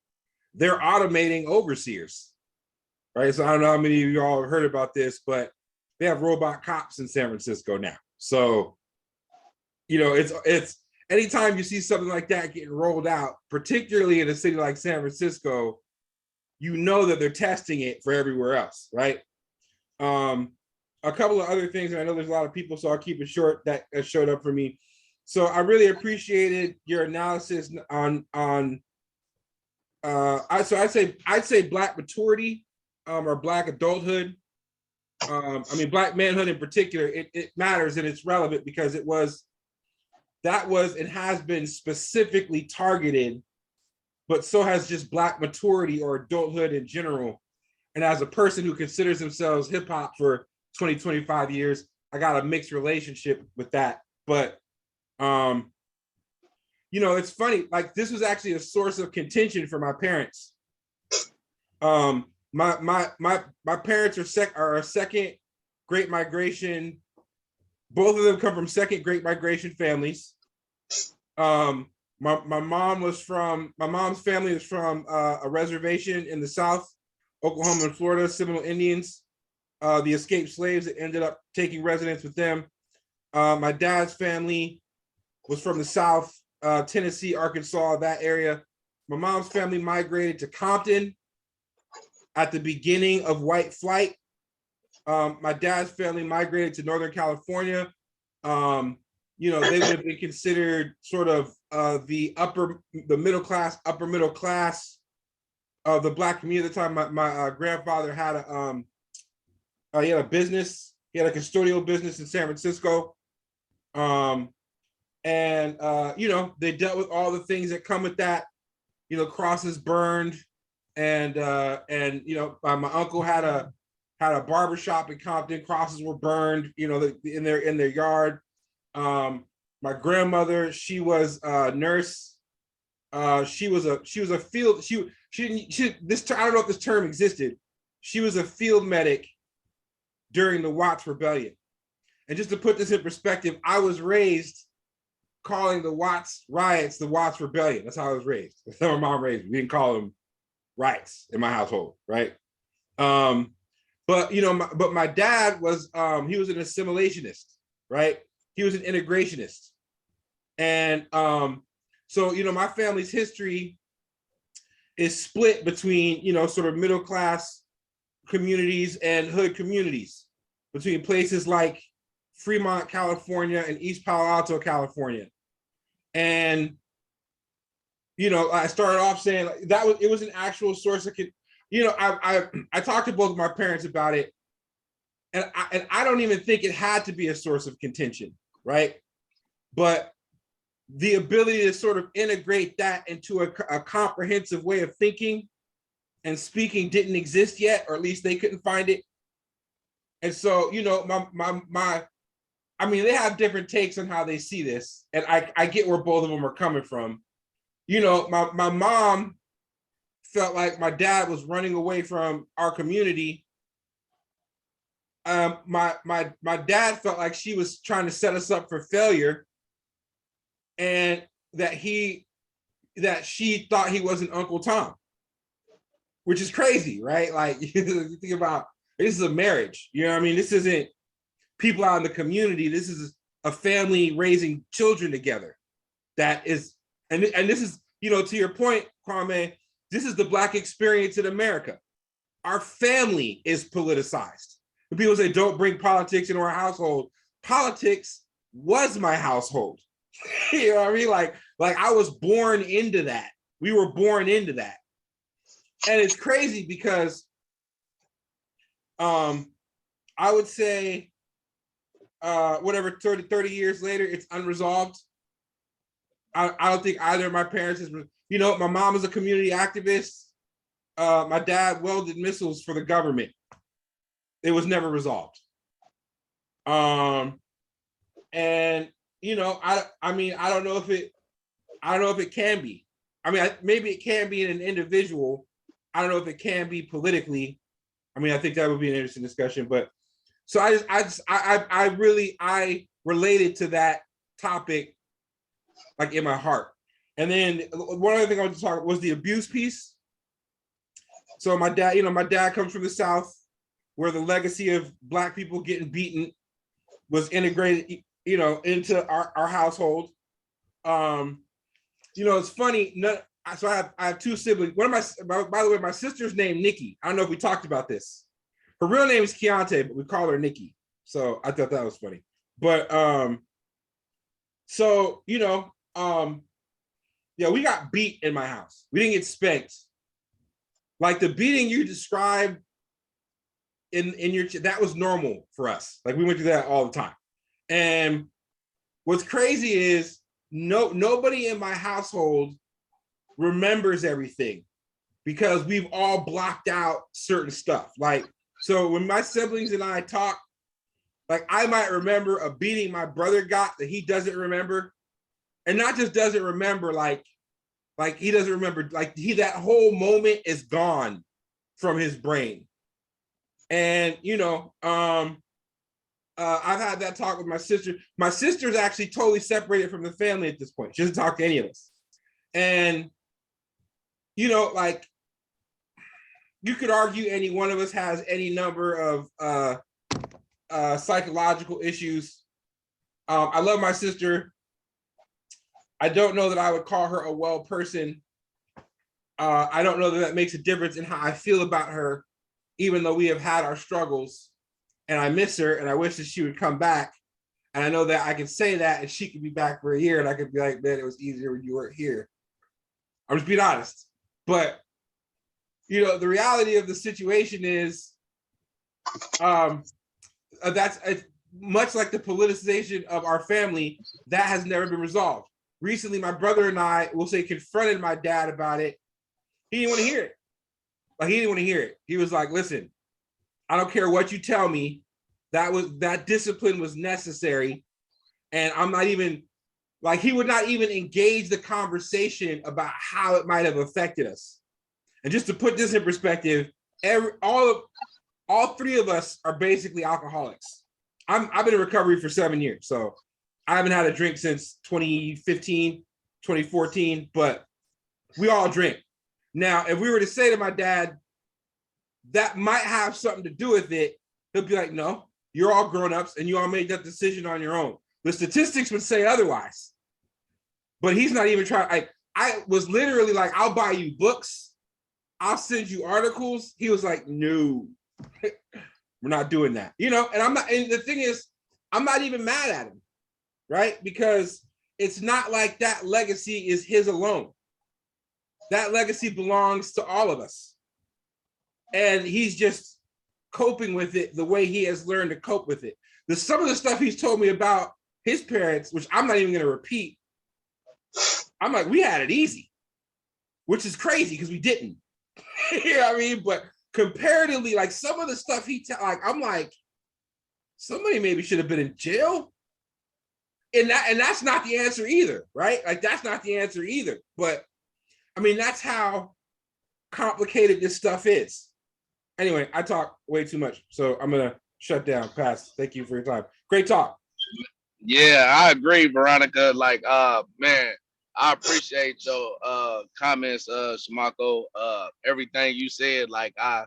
[SPEAKER 1] they're automating overseers, right? So I don't know how many of you all have heard about this, but they have robot cops in San Francisco now. So, you know, it's anytime you see something like that getting rolled out, particularly in a city like San Francisco, you know that they're testing it for everywhere else, right? A couple of other things, and I know there's a lot of people, so I'll keep it short, that showed up for me. So I really appreciated your analysis on I'd say Black maturity or Black adulthood. I mean, Black manhood in particular, it matters and it's relevant because it has been specifically targeted, but so has just Black maturity or adulthood in general. And as a person who considers themselves hip hop for 20, 25 years, I got a mixed relationship with that. But, you know, it's funny, like this was actually a source of contention for my parents. My parents are a second Great Migration. Both of them come from second Great Migration families. My mom's family is from a reservation in the South, Oklahoma and Florida, Seminole Indians, the escaped slaves that ended up taking residence with them. My dad's family was from the South, Tennessee, Arkansas, that area. My mom's family migrated to Compton, at the beginning of white flight. My dad's family migrated to Northern California. You know, they would have been considered sort of the middle class, upper middle class of the Black community at the time. My grandfather had he had a business. He had a custodial business in San Francisco. And you know, they dealt with all the things that come with that. You know, crosses burned, and you know, my uncle had a barber shop in Compton. Crosses were burned, you know, in their yard. My grandmother, she was a nurse. She was a field. This I don't know if this term existed. She was a field medic during the Watts Rebellion. And just to put this in perspective, I was raised calling the Watts riots the Watts Rebellion. That's how I was raised. That's how my mom raised me. We didn't call them riots in my household, right? But you know, but my dad was he was an assimilationist, right? He was an integrationist, and so you know, my family's history is split between, you know, sort of middle class communities and hood communities, between places like Fremont, California, and East Palo Alto, California. And you know, I started off saying like, it was an actual source of, you know, I talked to both of my parents about it, and I don't even think it had to be a source of contention, right? But the ability to sort of integrate that into a comprehensive way of thinking and speaking didn't exist yet, or at least they couldn't find it. And so, you know, I mean, they have different takes on how they see this, and I get where both of them are coming from. You know, my mom felt like my dad was running away from our community. My dad felt like she was trying to set us up for failure, and that she thought he wasn't Uncle Tom, which is crazy, right? Like, you think about, this is a marriage, you know what I mean? This isn't people out in the community. This is a family raising children together. That is, and this is, you know, to your point, Kwame, this is the Black experience in America. Our family is politicized. When people say, don't bring politics into our household, politics was my household. You know what I mean? Like I was born into that. We were born into that. And it's crazy because I would say, whatever, 30 years later, it's unresolved. I don't think either of my parents is, you know, my mom is a community activist. My dad welded missiles for the government. It was never resolved. And you know, I mean, I don't know if it can be. I mean, maybe it can be in an individual. I don't know if it can be politically. I mean, I think that would be an interesting discussion. But so I really related to that topic, like, in my heart. And then one other thing I want to talk about was the abuse piece. So my dad, you know, my dad comes from the South, where the legacy of Black people getting beaten was integrated, you know, into our household. You know, it's funny. So I have two siblings. One of by the way, my sister's named Nikki. I don't know if we talked about this. Her real name is Keontae, but we call her Nikki. So I thought that was funny. But so you know, yeah, we got beat in my house. We didn't get spanked. Like the beating you described in your, that was normal for us. Like we went through that all the time. And what's crazy is nobody in my household remembers everything, because we've all blocked out certain stuff. Like, so when my siblings and I talk, like I might remember a beating my brother got that he doesn't remember. And not just doesn't remember, like he doesn't remember, like that whole moment is gone from his brain. And, you know, I've had that talk with my sister. My sister's actually totally separated from the family at this point. She doesn't talk to any of us. And, you know, like, you could argue any one of us has any number of psychological issues. I love my sister. I don't know that I would call her a well person. I don't know that that makes a difference in how I feel about her, even though we have had our struggles, and I miss her, and I wish that she would come back. And I know that I can say that, and she could be back for a year, and I could be like, man, it was easier when you weren't here. I'm just being honest. But, you know, the reality of the situation is that's much like the politicization of our family, that has never been resolved. Recently, my brother and I, will say, confronted my dad about it. He didn't want to hear it. Like, he didn't want to hear it. He was like, listen, I don't care what you tell me. That discipline was necessary. And I'm not even, like, he would not even engage the conversation about how it might have affected us. And just to put this in perspective, all three of us are basically alcoholics. I've been in recovery for 7 years, so I haven't had a drink since 2015, 2014, but we all drink. Now, if we were to say to my dad, that might have something to do with it, he'll be like, no, you're all grown-ups and you all made that decision on your own. The statistics would say otherwise. But he's not even trying. I was literally like, I'll buy you books. I'll send you articles. He was like, no, we're not doing that. You know, and I'm not, and the thing is, I'm not even mad at him, right? Because it's not like that legacy is his alone. That legacy belongs to all of us. And he's just coping with it the way he has learned to cope with it. Some of the stuff he's told me about his parents, which I'm not even going to repeat, I'm like, we had it easy, which is crazy because we didn't. You know what I mean? But comparatively, like, some of the stuff I'm like, somebody maybe should have been in jail. And that's not the answer either, right? Like, that's not the answer either. But I mean, that's how complicated this stuff is. Anyway, I talk way too much, so I'm gonna shut down. Pass. Thank you for your time. Great talk.
[SPEAKER 8] Yeah, I agree, Veronica. Like, man, I appreciate your comments, Shamako. Everything you said, like, I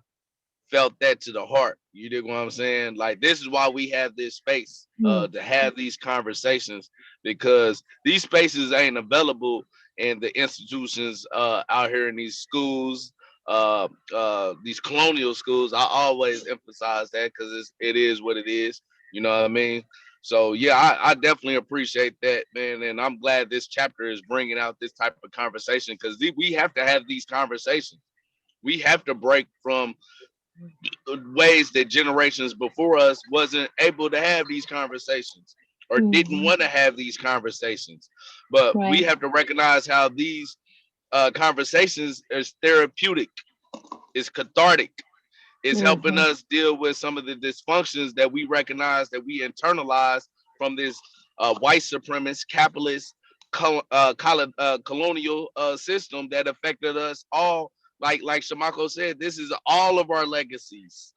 [SPEAKER 8] felt that to the heart. You dig what I'm saying? Like, this is why we have this space to have these conversations, because these spaces ain't available in the institutions out here in these schools, these colonial schools. I always emphasize that because it is what it is. You know what I mean? So yeah, I definitely appreciate that, man, and I'm glad this chapter is bringing out this type of conversation, because we have to have these conversations. We have to break from ways that generations before us wasn't able to have these conversations or didn't want to have these conversations. But we have to recognize how these conversations is therapeutic, is cathartic, is helping us deal with some of the dysfunctions that we recognize that we internalize from this white supremacist, capitalist, colonial system that affected us all. Like Shamako said, this is all of our legacies.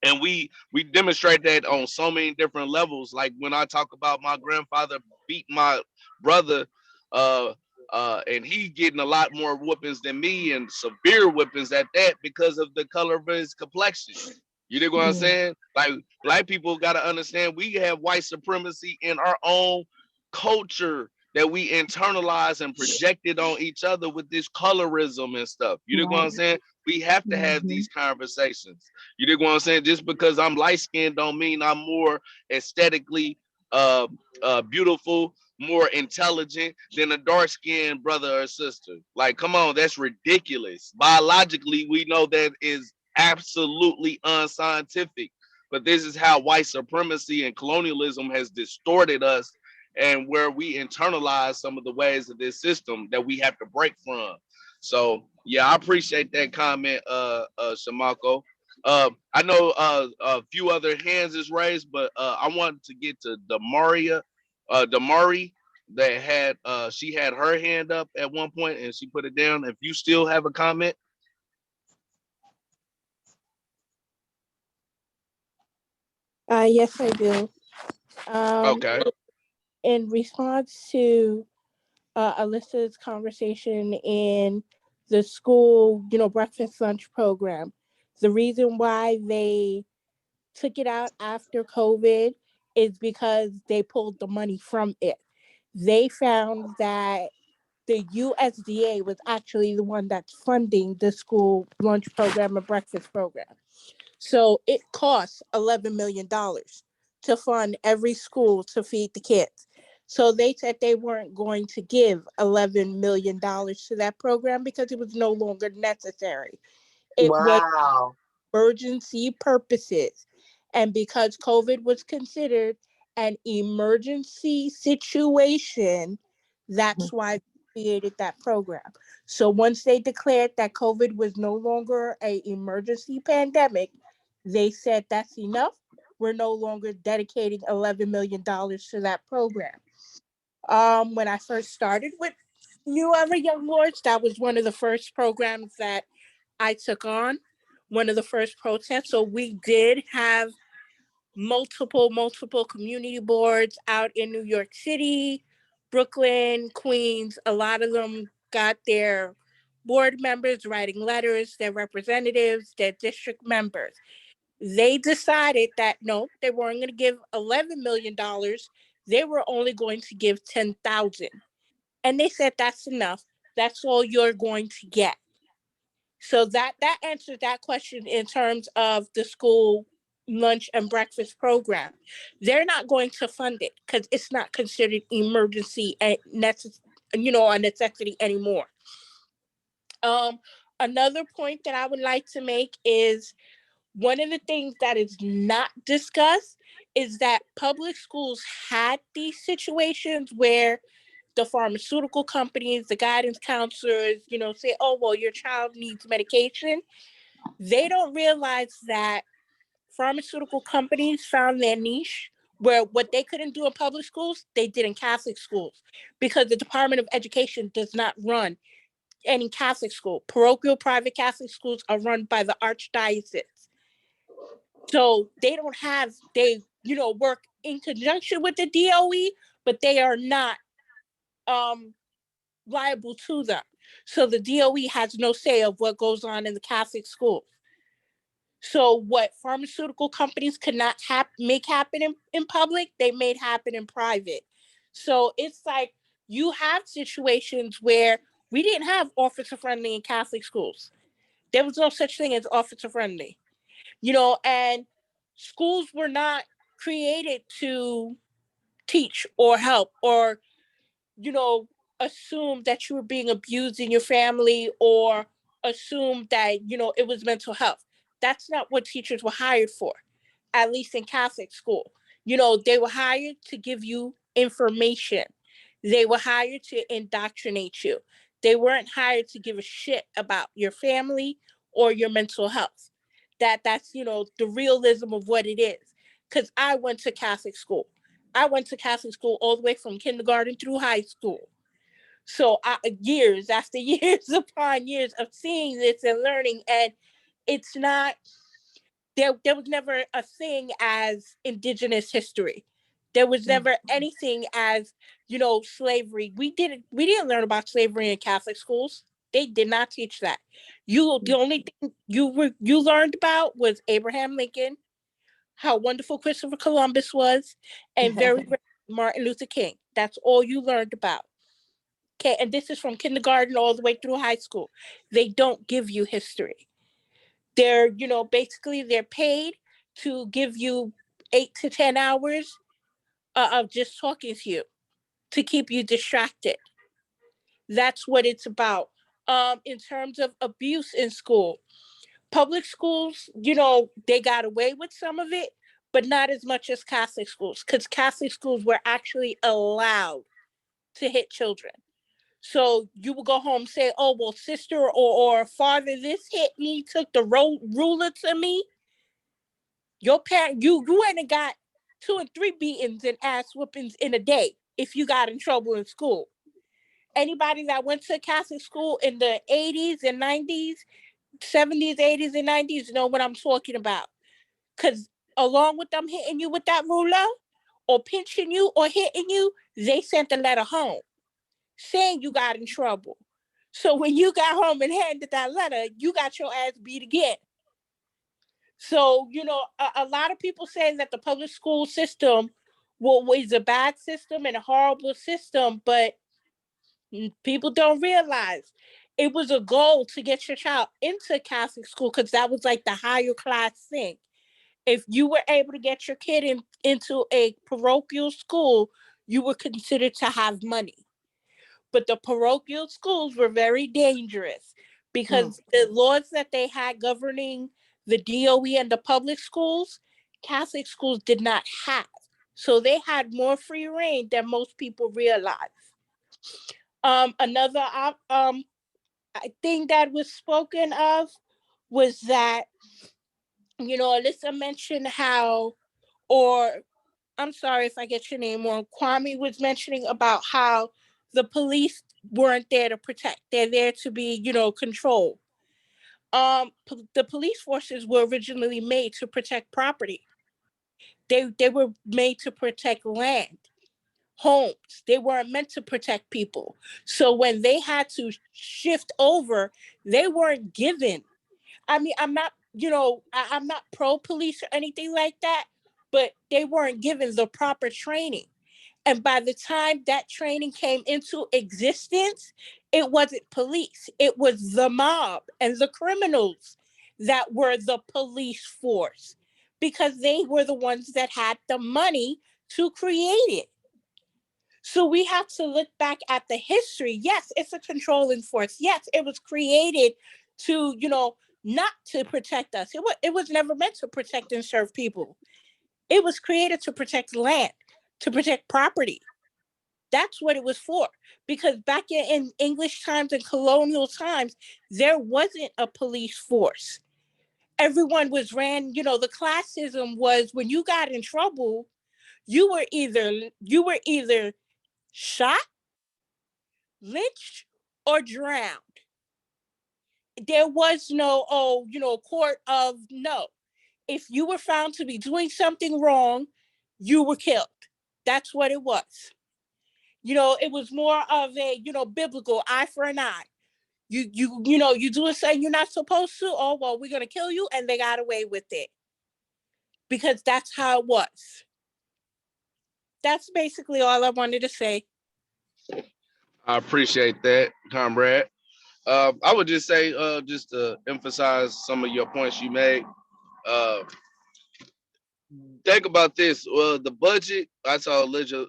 [SPEAKER 8] And we demonstrate that on so many different levels. Like when I talk about my grandfather beat my brother, and he getting a lot more whoopings than me, and severe whoopings at that, because of the color of his complexion. You dig what I'm saying? Like, black people got to understand, we have white supremacy in our own culture that we internalize and projected on each other with this colorism and stuff. You dig what I'm saying? We have to have these conversations. You dig what I'm saying? Just because I'm light skinned don't mean I'm more aesthetically beautiful, more intelligent than a dark skinned brother or sister. Like, come on, that's ridiculous. Biologically, we know that is absolutely unscientific. But this is how white supremacy and colonialism has distorted us, and where we internalize some of the ways of this system that we have to break from. So yeah, I appreciate that comment, Shamako. I know a few other hands is raised, but I wanted to get to Damari, that had she had her hand up at one point and she put it down. If you still have a comment.
[SPEAKER 9] Yes, I do.
[SPEAKER 8] Okay.
[SPEAKER 9] In response to Alyssa's conversation in the school, breakfast lunch program, the reason why they took it out after COVID is because they pulled the money from it. They found that the USDA was actually the one that's funding the school lunch program and breakfast program. So it costs $11 million to fund every school to feed the kids. So they said they weren't going to give $11 million to that program because it was no longer necessary. It was
[SPEAKER 6] Wow.
[SPEAKER 9] emergency purposes. And because COVID was considered an emergency situation, that's why they created that program. So once they declared that COVID was no longer an emergency pandemic, they said that's enough. We're no longer dedicating $11 million to that program. When I first started with New Ever Young Lords, that was one of the first programs that I took on, one of the first protests. So we did have multiple community boards out in New York City, Brooklyn, Queens. A lot of them got their board members writing letters, their representatives, their district members. They decided that no, they weren't going to give $11 million. They were only going to give 10,000. And they said that's enough. That's all you're going to get. So that answers that question in terms of the school lunch and breakfast program. They're not going to fund it because it's not considered emergency and a necessity anymore. Another point that I would like to make is one of the things that is not discussed is that public schools had these situations where the pharmaceutical companies, the guidance counselors, say, oh, well, your child needs medication. They don't realize that pharmaceutical companies found their niche where what they couldn't do in public schools, they did in Catholic schools because the Department of Education does not run any Catholic school. Parochial private Catholic schools are run by the Archdiocese. So they work in conjunction with the DOE, but they are not liable to them. So the DOE has no say of what goes on in the Catholic schools. So what pharmaceutical companies could not make happen in public, they made happen in private. So it's like you have situations where we didn't have officer friendly in Catholic schools. There was no such thing as officer friendly, and schools were not created to teach or help or you know, assume that you were being abused in your family or assume that, it was mental health. That's not what teachers were hired for, at least in Catholic school. They were hired to give you information. They were hired to indoctrinate you. They weren't hired to give a shit about your family or your mental health. That's, the realism of what it is. Because I went to Catholic school. I went to Catholic school all the way from kindergarten through high school. So years after years upon years of seeing this and learning, and it's not there was never a thing as indigenous history. There was never anything as slavery. We didn't learn about slavery in Catholic schools. They did not teach that. The only thing you learned about was Abraham Lincoln, how wonderful Christopher Columbus was, and very Martin Luther King. That's all you learned about. Okay, and this is from kindergarten all the way through high school. They don't give you history. They're, basically they're paid to give you 8 to 10 hours of just talking to you to keep you distracted. That's what it's about. In terms of abuse in school, public schools, they got away with some of it, but not as much as Catholic schools, because Catholic schools were actually allowed to hit children. So you will go home and say, oh, well, sister or father, this hit me, took the ruler to me. Your parent, you went and got 2 and 3 beatings and ass whoopings in a day if you got in trouble in school. Anybody that went to Catholic school in the 80s and 90s, 70s, 80s, and 90s know what I'm talking about. Because along with them hitting you with that ruler or pinching you or hitting you, they sent a letter home saying you got in trouble. So when you got home and handed that letter, you got your ass beat again. So, a lot of people say that the public school system is a bad system and a horrible system, but People don't realize it was a goal to get your child into Catholic school because that was like the higher class thing. If you were able to get your kid into a parochial school, you were considered to have money. But the parochial schools were very dangerous because the laws that they had governing the DOE and the public schools, Catholic schools did not have. So they had more free reign than most people realize. Another thing that was spoken of was that, Alyssa mentioned how, or I'm sorry if I get your name wrong, Kwame was mentioning about how the police weren't there to protect. They're there to be, control. The police forces were originally made to protect property. They were made to protect land, homes. They weren't meant to protect people. So when they had to shift over, they weren't given. I mean, I'm not, I'm not pro police or anything like that, but they weren't given the proper training. And by the time that training came into existence, it wasn't police. It was the mob and the criminals that were the police force because they were the ones that had the money to create it. So we have to look back at the history. Yes, it's a controlling force. Yes, it was created to, not to protect us. It was never meant to protect and serve people. It was created to protect land, to protect property. That's what it was for. Because back in English times and colonial times, there wasn't a police force. Everyone was ran, the classism was when you got in trouble, you were either shot, lynched, or drowned. There was no, court of no. If you were found to be doing something wrong, you were killed. That's what it was. It was more of a, biblical eye for an eye. You do something you're not supposed to. Oh, well, we're going to kill you. And they got away with it because that's how it was. That's basically all I wanted to say.
[SPEAKER 8] I appreciate that, comrade. I would just say, just to emphasize some of your points you made. Think about this. The budget I saw Lisa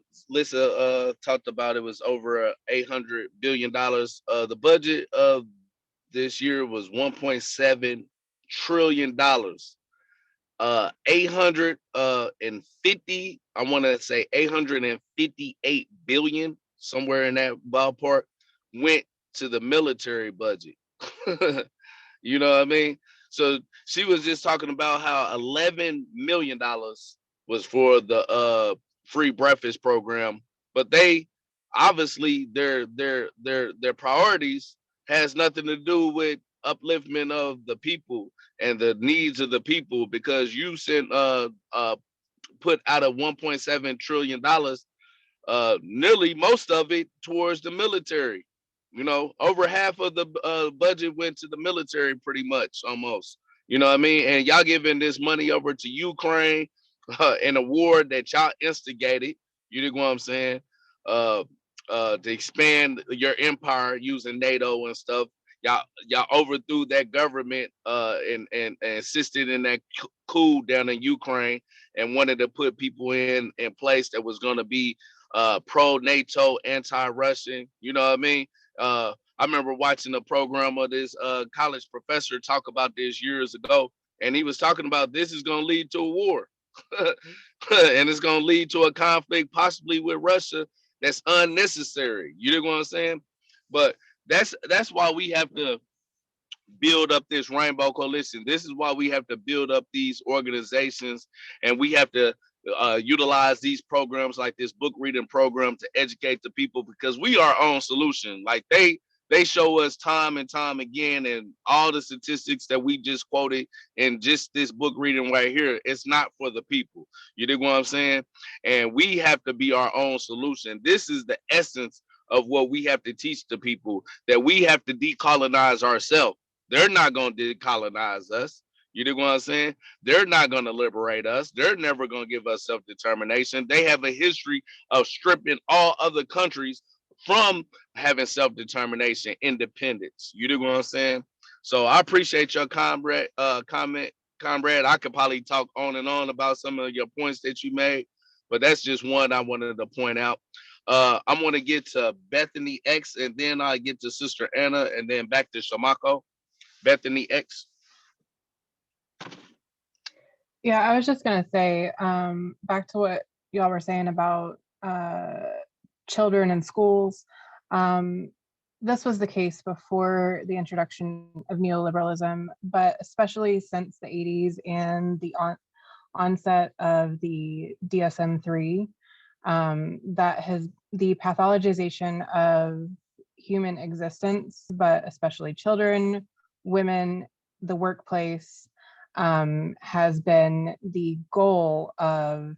[SPEAKER 8] talked about, it was over $800 billion. The budget of this year was $1.7 trillion. 850, I want to say 858 billion, somewhere in that ballpark, went to the military budget. You know what I mean? So she was just talking about how $11 million was for the free breakfast program, but they obviously their priorities has nothing to do with upliftment of the people and the needs of the people, because you sent put out of $1.7 trillion, nearly most of it towards the military. Over half of the budget went to the military, pretty much, almost. You know what I mean? And y'all giving this money over to Ukraine in a war that y'all instigated. You know what I'm saying? To expand your empire using NATO and stuff. Y'all overthrew that government and assisted in that coup down in Ukraine and wanted to put people in place that was going to be pro NATO, anti-Russian. You know what I mean? I remember watching a program of this college professor talk about this years ago, and he was talking about this is going to lead to a war, and it's going to lead to a conflict possibly with Russia that's unnecessary. You know what I'm saying? But that's why we have to build up this rainbow coalition. This is why we have to build up these organizations, and we have to utilize these programs like this book reading program to educate the people, because we are our own solution. Like they show us time and time again, and all the statistics that we just quoted in just this book reading right here, it's not for the people. You dig what I'm saying? And we have to be our own solution. This is the essence of what we have to teach the people, that we have to decolonize ourselves. They're not going to decolonize us. You know what I'm saying? They're not going to liberate us. They're never going to give us self-determination. They have a history of stripping all other countries from having self-determination, independence. You do what I'm saying? So I appreciate your comment, comrade. I could probably talk on and on about some of your points that you made, but that's just one I wanted to point out. I'm going to get to Bethany X, and then I get to Sister Anna, and then back to Shamako. Bethany X.
[SPEAKER 10] Yeah, I was just gonna say, back to what y'all were saying about children in schools. This was the case before the introduction of neoliberalism, but especially since the 80s and the onset of the DSM-3, that has the pathologization of human existence, but especially children, women, the workplace, has been the goal of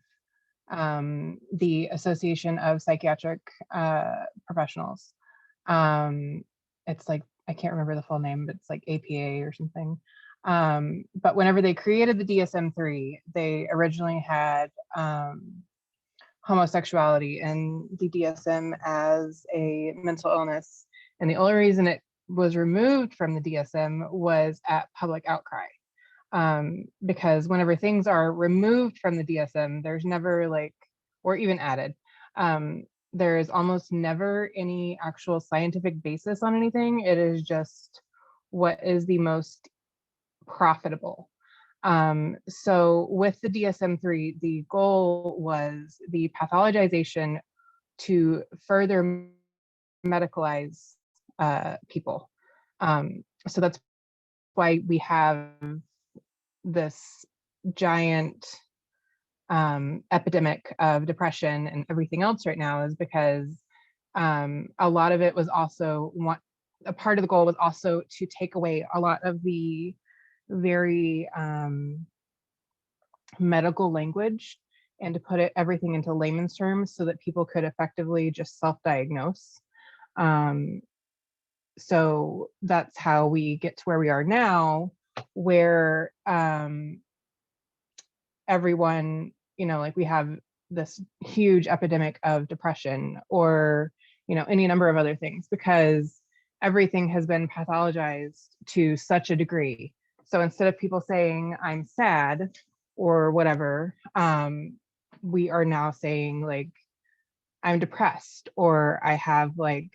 [SPEAKER 10] the Association of Psychiatric Professionals. It's like, I can't remember the full name, but it's like APA or something. But whenever they created the DSM-3, they originally had homosexuality and the DSM as a mental illness. And the only reason it was removed from the DSM was at public outcry. Because whenever things are removed from the DSM, there's never like, or even added, there is almost never any actual scientific basis on anything. It is just what is the most profitable. So with the DSM-3, the goal was the pathologization to further medicalize people. So that's why we have this giant epidemic of depression and everything else right now, is because a lot of it was also a part of the goal was also to take away a lot of the very medical language and to put everything into layman's terms so that people could effectively just self-diagnose. So that's how we get to where we are now, where everyone, like we have this huge epidemic of depression, or any number of other things, because everything has been pathologized to such a degree. So instead of people saying I'm sad or whatever, we are now saying like I'm depressed, or I have like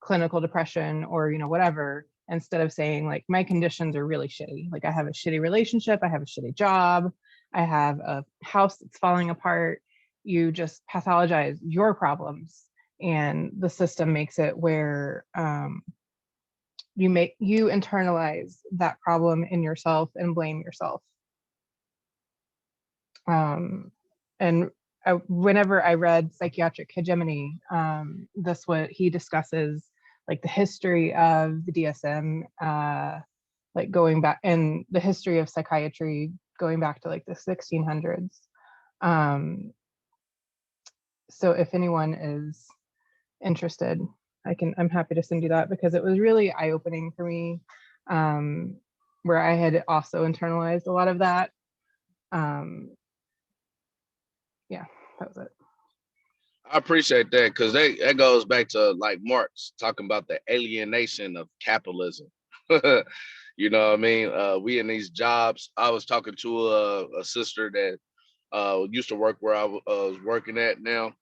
[SPEAKER 10] clinical depression, or whatever, instead of saying like my conditions are really shitty. Like I have a shitty relationship, I have a shitty job, I have a house that's falling apart. You just pathologize your problems, and the system makes it where you internalize that problem in yourself and blame yourself. And whenever I read Psychiatric Hegemony, that's what he discusses, like the history of the DSM, like going back, and the history of psychiatry going back to like the 1600s. So if anyone is interested, I'm happy to send you that, because it was really eye-opening for me, where I had also internalized a lot of that. Yeah, that was it.
[SPEAKER 8] I appreciate that, because that goes back to like Marx talking about the alienation of capitalism. You know what I mean? We in these jobs. I was talking to a sister that used to work where I was working at now,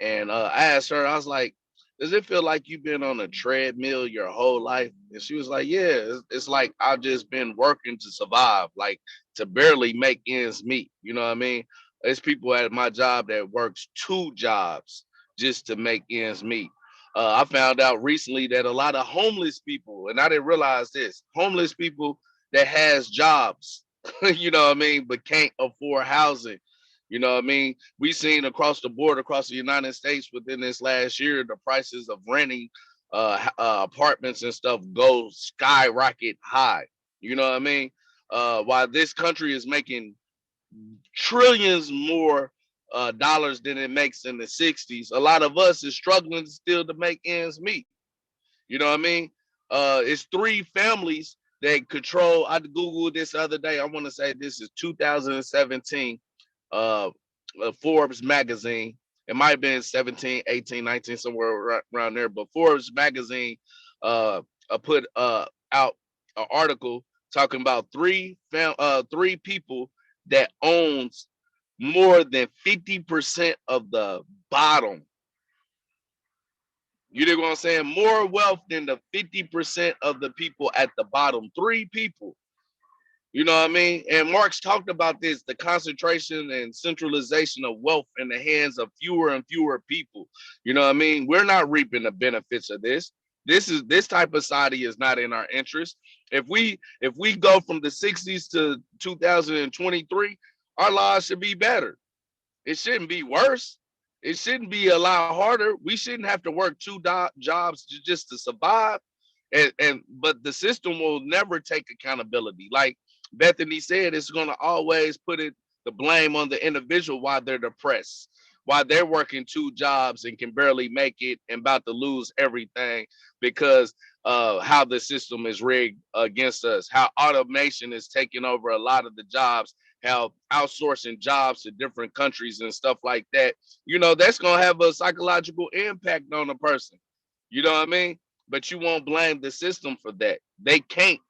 [SPEAKER 8] and I asked her, I was like, "Does it feel like you've been on a treadmill your whole life?" And she was like, "Yeah, it's like I've just been working to survive, like to barely make ends meet." You know what I mean? There's people at my job that works 2 jobs just to make ends meet. I found out recently that a lot of homeless people, and I didn't realize this, homeless people that has jobs, you know what I mean, but can't afford housing. You know what I mean? We've seen across the board, across the United States within this last year, the prices of renting apartments and stuff go skyrocket high. You know what I mean? While this country is making trillions more dollars than it makes in the 60s, a lot of us is struggling still to make ends meet. You know what I mean? It's 3 families that control. I Googled this the other day. I want to say this is 2017 Forbes magazine, It might have been 17, 18, 19, somewhere around there. But Forbes magazine put out an article talking about three people that owns more than 50% of the bottom. You dig what I'm saying? More wealth than the 50% of the people at the bottom. 3 people. You know what I mean? And Marx talked about this, the concentration and centralization of wealth in the hands of fewer and fewer people. You know what I mean? We're not reaping the benefits of this. This type of society is not in our interest. If we go from the 60s to 2023, our lives should be better. It shouldn't be worse. It shouldn't be a lot harder. We shouldn't have to work 2 jobs just to survive. But the system will never take accountability. Like Bethany said, it's going to always put the blame on the individual while they're depressed, while they're working 2 jobs and can barely make it and about to lose everything because how the system is rigged against us, how automation is taking over a lot of the jobs, how outsourcing jobs to different countries and stuff like that. You know, that's going to have a psychological impact on a person. You know what I mean? But you won't blame the system for that. They can't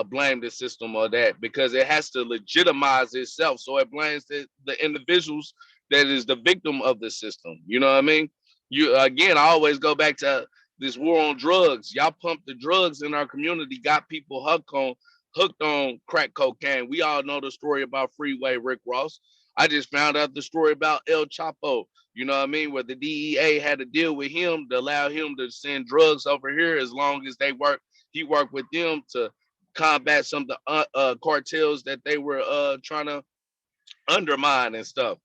[SPEAKER 8] blame the system or that because it has to legitimize itself. So it blames the individuals that is the victim of the system. You know what I mean? I always go back to this war on drugs. Y'all pumped the drugs in our community, got people hooked on crack cocaine. We all know the story about Freeway Rick Ross. I just found out the story about El Chapo. You know what I mean? Where the DEA had to deal with him to allow him to send drugs over here as long as he worked with them to combat some of the cartels that they were trying to undermine and stuff.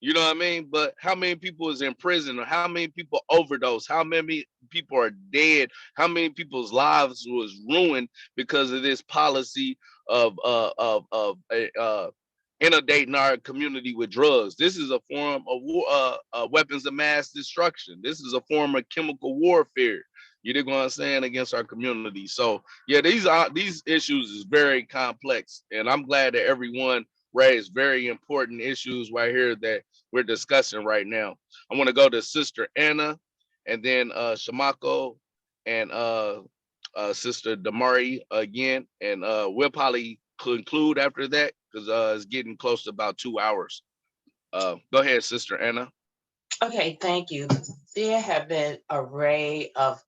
[SPEAKER 8] You know what I mean? But how many people is in prison? Or how many people overdose? How many people are dead? How many people's lives was ruined because of this policy of inundating our community with drugs? This is a form of war, weapons of mass destruction. This is a form of chemical warfare. You dig what I'm saying, against our community. So yeah, these issues is very complex, and I'm glad that everyone raised very important issues right here that we're discussing right now. I want to go to Sister Anna, and then Shamako, and Sister Damari again, and we'll probably conclude after that because it's getting close to about 2 hours. Go ahead, Sister Anna.
[SPEAKER 6] Okay, thank you. There have been an array of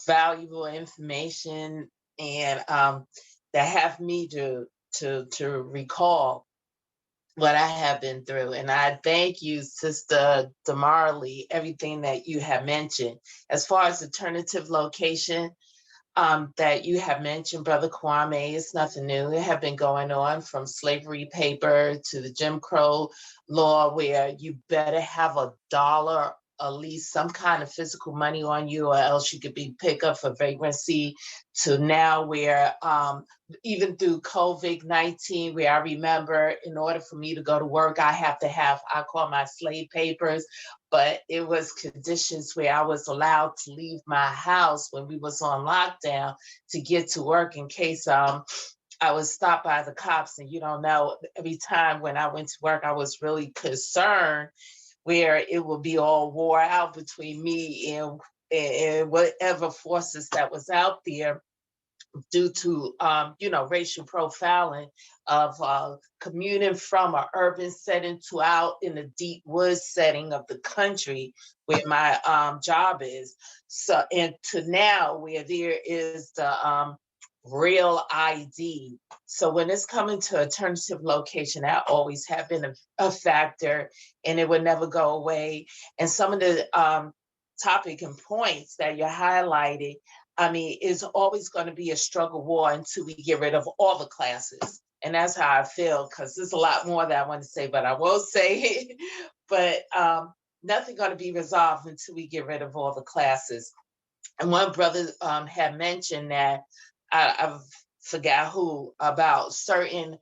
[SPEAKER 6] valuable information and that have me to recall what I have been through. And I thank you, Sister Damarly, everything that you have mentioned. As far as alternative location that you have mentioned, Brother Kwame, it's nothing new. It have been going on from slavery paper to the Jim Crow law, where you better have $1, at least some kind of physical money on you, or else you could be picked up for vagrancy, to now where even through COVID-19, where I remember in order for me to go to work, I have to have, I call my slave papers, but it was conditions where I was allowed to leave my house when we was on lockdown to get to work in case I was stopped by the cops. And you don't know, every time when I went to work, I was really concerned where it would be all wore out between me and whatever forces that was out there due to, racial profiling of commuting from an urban setting to out in the deep woods setting of the country where my job is. So, and to now where there is the real ID. So when it's coming to alternative location, that always have been a factor, and it would never go away. And some of the topic and points that you highlighted, I mean, it's always going to be a struggle war until we get rid of all the classes. And that's how I feel, because there's a lot more that I want to say, but I won't say it. But nothing going to be resolved until we get rid of all the classes. And one brother had mentioned that, I forgot who, about certain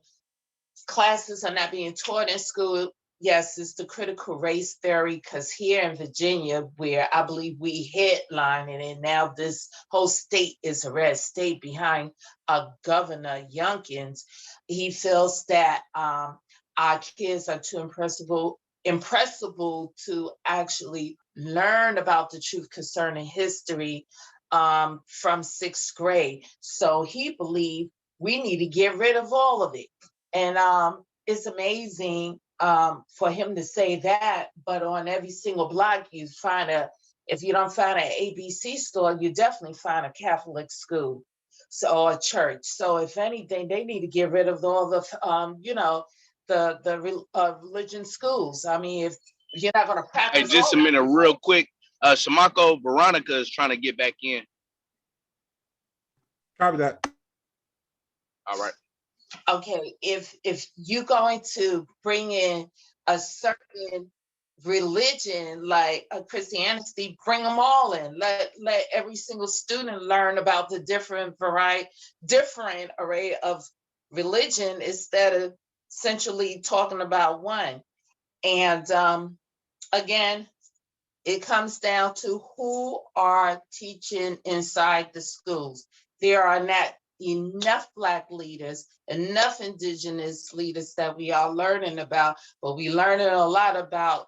[SPEAKER 6] classes are not being taught in school. Yes, it's the critical race theory, because here in Virginia, where I believe we headline it, and now this whole state is a red state behind Governor Youngkins, he feels that our kids are too impressionable impressible to actually learn about the truth concerning history from sixth grade. So he believed we need to get rid of all of it. And it's amazing for him to say that, but on every single block, you find if you don't find an ABC store, you definitely find a Catholic school, so a church. So if anything, they need to get rid of all the, religion schools. I mean, if you're not going to
[SPEAKER 8] Hey,
[SPEAKER 6] practice
[SPEAKER 8] just
[SPEAKER 6] all
[SPEAKER 8] a minute, real quick. Shamako Veronica is trying to get back in.
[SPEAKER 1] Copy that.
[SPEAKER 8] All right.
[SPEAKER 6] Okay, if you're going to bring in a certain religion like a Christianity, bring them all in. Let every single student learn about the different array of religion instead of essentially talking about one. And again, it comes down to who are teaching inside the schools. There are not enough Black leaders, enough Indigenous leaders that we are learning about, but we learning a lot about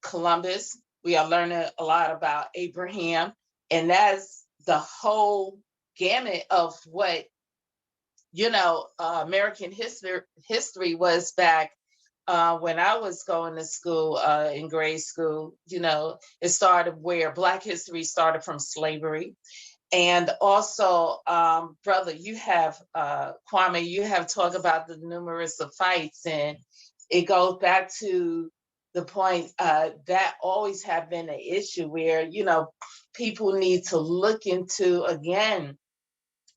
[SPEAKER 6] Columbus. We are learning a lot about Abraham, and that's the whole gamut of what American history was back when I was going to school in grade school. It started where Black history started from slavery. And also, brother, you have, Kwame, you have talked about the numerous of fights, and it goes back to the point that always have been an issue where, people need to look into, again,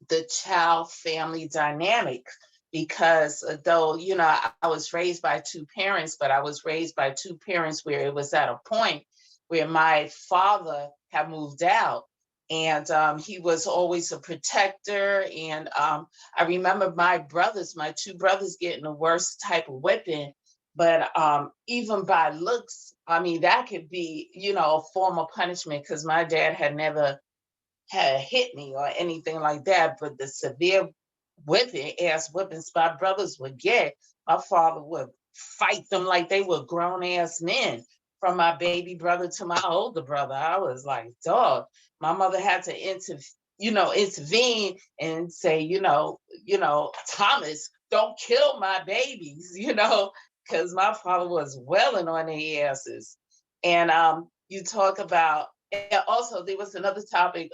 [SPEAKER 6] the child family dynamic, because though I was raised by two parents, but I was raised by two parents where it was at a point where my father had moved out, and he was always a protector. And I remember my two brothers getting the worst type of whipping, but even by looks, I mean, that could be a form of punishment, because my dad had never had hit me or anything like that, but the severe whippings my brothers would get, my father would fight them like they were grown ass men, from my baby brother to my older brother. I was like, dog. My mother had to intervene and say, Thomas, don't kill my babies, because my father was welling on their asses. And you talk about, and also there was another topic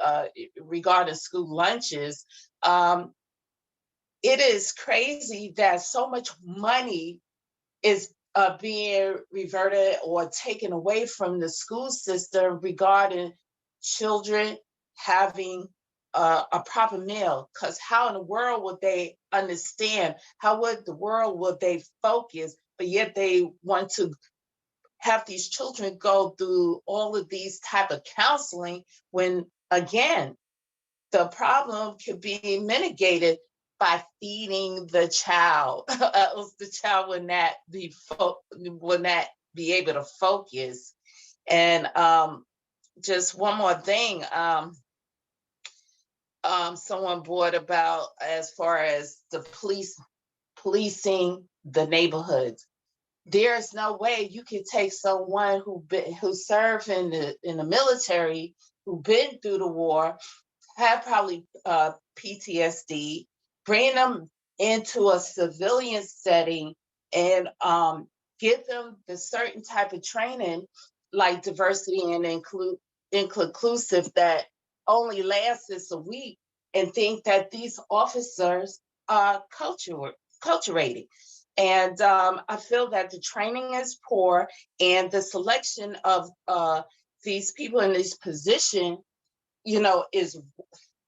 [SPEAKER 6] regarding school lunches. It is crazy that so much money is being reverted or taken away from the school system regarding children having a proper meal. Because how in the world would they understand? How would the world would they focus? But yet they want to have these children go through all of these type of counseling, when again, the problem could be mitigated by feeding the child. Else the child would not be able to focus. And just one more thing, someone brought about as far as the policing the neighborhoods. There's no way you can take someone who served in the military, who been through the war, have probably PTSD, bring them into a civilian setting and give them the certain type of training like diversity and inclusive that only lasts a week, and think that these officers are culturating. And I feel that the training is poor, and the selection of these people in this position, is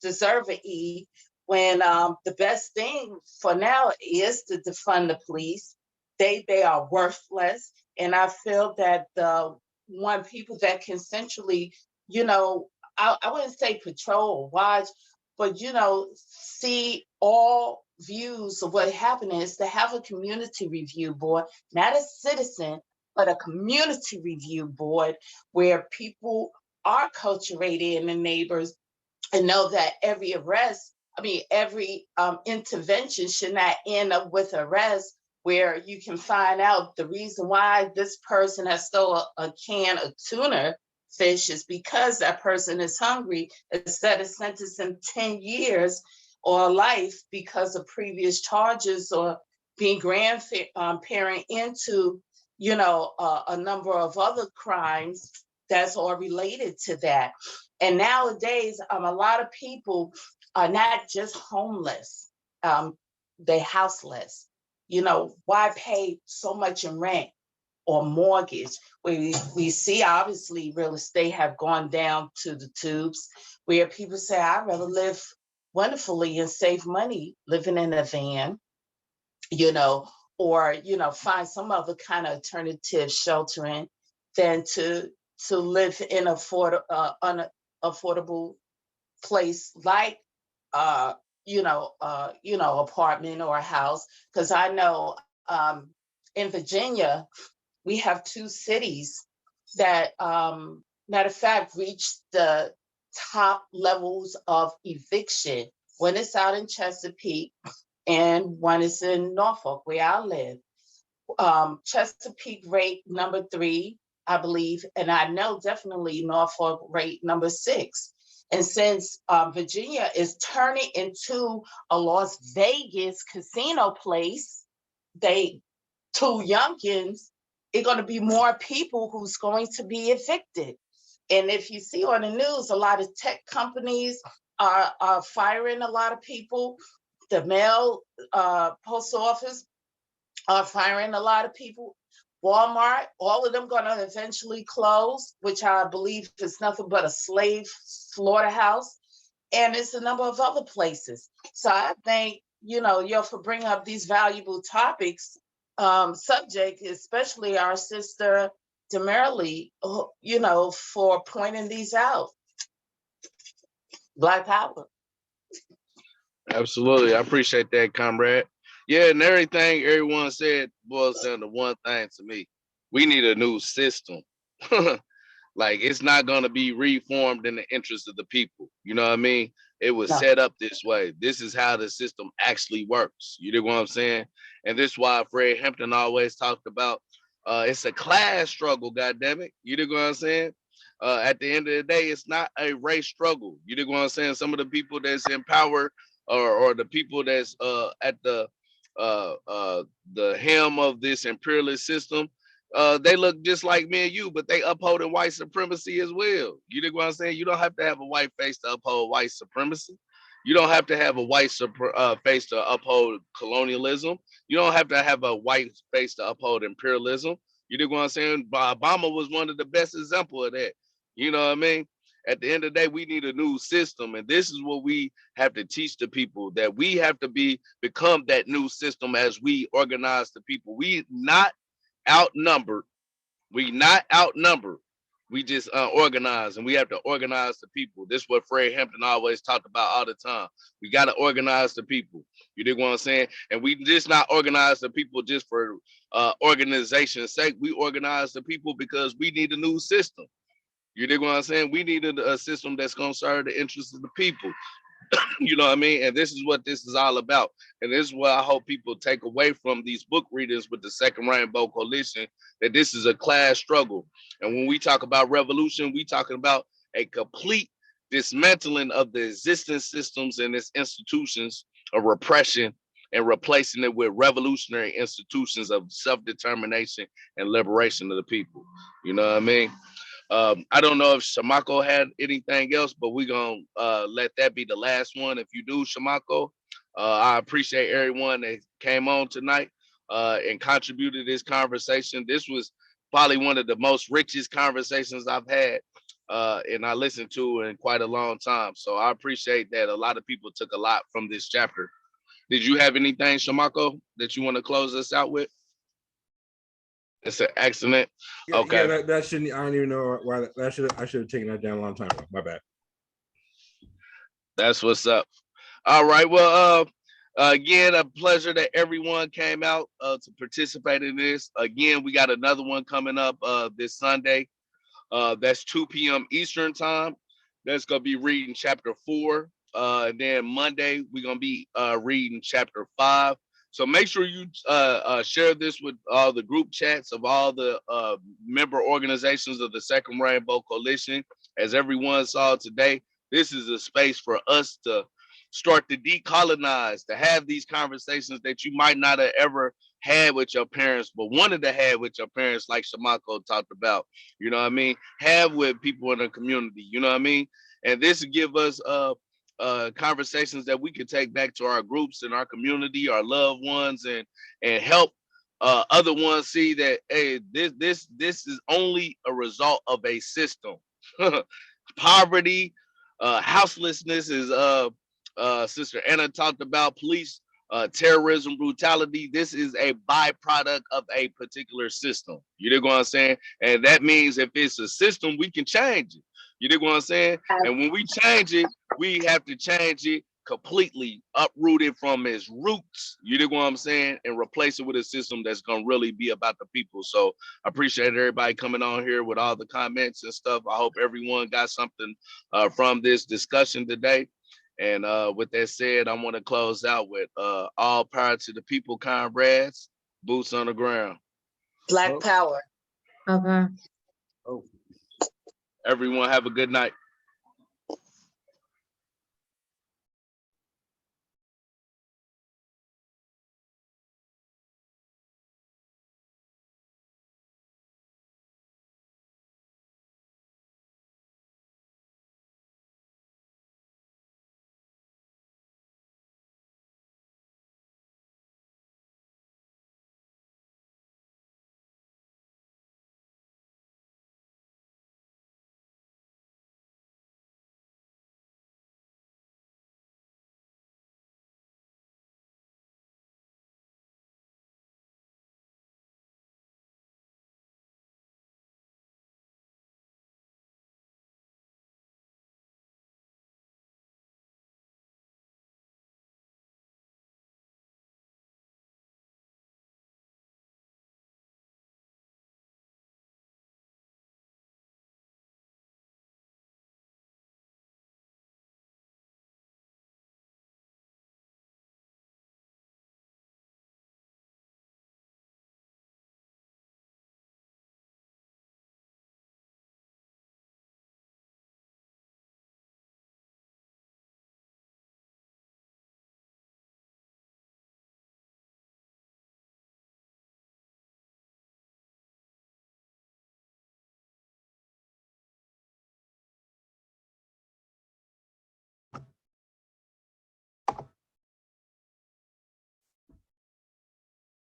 [SPEAKER 6] deserving, when the best thing for now is to defund the police. They are worthless. And I feel that the one people that can centrally, I wouldn't say patrol or watch, but see all views of what happened, is to have a community review board, not a citizen, but a community review board, where people are culturated in the neighbors, and know that every intervention should not end up with arrest, where you can find out the reason why this person has stole a can of tuna fish is because that person is hungry, instead of sentencing 10 years or life because of previous charges or being grandparent into, a number of other crimes that's all related to that. And nowadays, a lot of people are not just homeless, they houseless. Why pay so much in rent or mortgage? We see obviously real estate have gone down to the tubes, where people say, I'd rather live wonderfully and save money living in a van, or find some other kind of alternative sheltering than to live in unaffordable place like apartment or a house. Because I know in Virginia we have two cities that matter of fact reached the top levels of eviction. One is out in Chesapeake and one is in Norfolk, where I live. Chesapeake rate number 3, I believe, and I know definitely Norfolk rate number 6. And since Virginia is turning into a Las Vegas casino place, two youngins, it's going to be more people who's going to be evicted. And if you see on the news, a lot of tech companies are firing a lot of people. The mail post office are firing a lot of people. Walmart, all of them going to eventually close, which I believe is nothing but a slave slaughterhouse. And it's a number of other places. So I think, for bringing up these valuable topics, subject, especially our sister Demerly, for pointing these out. Black power.
[SPEAKER 8] Absolutely. I appreciate that, comrade. Yeah, and everything everyone said boils down to one thing to me. We need a new system. Like, it's not going to be reformed in the interest of the people. You know what I mean? It was
[SPEAKER 6] No.
[SPEAKER 8] set up this way. This is how the system actually works. You know what I'm saying? And this is why Fred Hampton always talked about it's a class struggle, goddammit. You know what I'm saying? At the end of the day, it's not a race struggle. You know what I'm saying? Some of the people that's in power or the people that's at the helm of this imperialist system, they look just like me and you, but they upholding white supremacy as well. You know what I'm saying? You don't have to have a white face to uphold white supremacy. You don't have to have a white face to uphold colonialism. You don't have to have a white face to uphold imperialism. You know what I'm saying? Obama was one of the best examples of that. You know what I mean? At the end of the day, we need a new system, and this is what we have to teach the people, that we have to become that new system as we organize the people. We not outnumbered. We not outnumbered. We just organize, and we have to organize the people. This is what Fred Hampton always talked about all the time. We got to organize the people. You dig what I'm saying? And we just not organize the people just for organization's sake. We organize the people because we need a new system. You dig what I'm saying? We need a system that's going to serve the interests of the people. You know what I mean? And this is what this is all about. And this is what I hope people take away from these book readings with the Second Rainbow Coalition, that this is a class struggle. And when we talk about revolution, we talking about a complete dismantling of the existing systems and its institutions of repression and replacing it with revolutionary institutions of self-determination and liberation of the people. You know what I mean? I don't know if Shamako had anything else, but we're going to let that be the last one. If you do, Shamako, I appreciate everyone that came on tonight and contributed to this conversation. This was probably one of the most richest conversations I've had and I listened to in quite a long time. So I appreciate that a lot of people took a lot from this chapter. Did you have anything, Shamako, that you want to close us out with? It's an excellent.
[SPEAKER 1] Yeah,
[SPEAKER 8] Okay.
[SPEAKER 1] Yeah, that shouldn't. I don't even know why I should have taken that down a long time ago. My bad.
[SPEAKER 8] That's what's up. All right. Well, again, a pleasure that everyone came out to participate in this. Again, we got another one coming up this Sunday. That's 2 p.m. Eastern time. That's gonna be reading chapter 4. And then Monday we're gonna be reading chapter 5. So make sure you share this with all the group chats of all the member organizations of the Second Rainbow Coalition. As everyone saw today, this is a space for us to start to decolonize, to have these conversations that you might not have ever had with your parents, but wanted to have with your parents, like Shamako talked about, you know what I mean? Have with people in the community, you know what I mean? And this will give us conversations that we can take back to our groups and our community, our loved ones, and help other ones see that, hey, this is only a result of a system. Poverty, houselessness is Sister Anna talked about, police terrorism, brutality. This is a byproduct of a particular system. You dig what I'm saying? And that means if it's a system, we can change it. You dig what I'm saying? And when we change it, we have to change it completely, uproot it from its roots. You dig what I'm saying? And replace it with a system that's gonna really be about the people. So I appreciate everybody coming on here with all the comments and stuff. I hope everyone got something from this discussion today. And with that said, I want to close out with all power to the people, comrades, boots on the ground.
[SPEAKER 6] Black power.
[SPEAKER 7] Oh.
[SPEAKER 8] Everyone have a good night.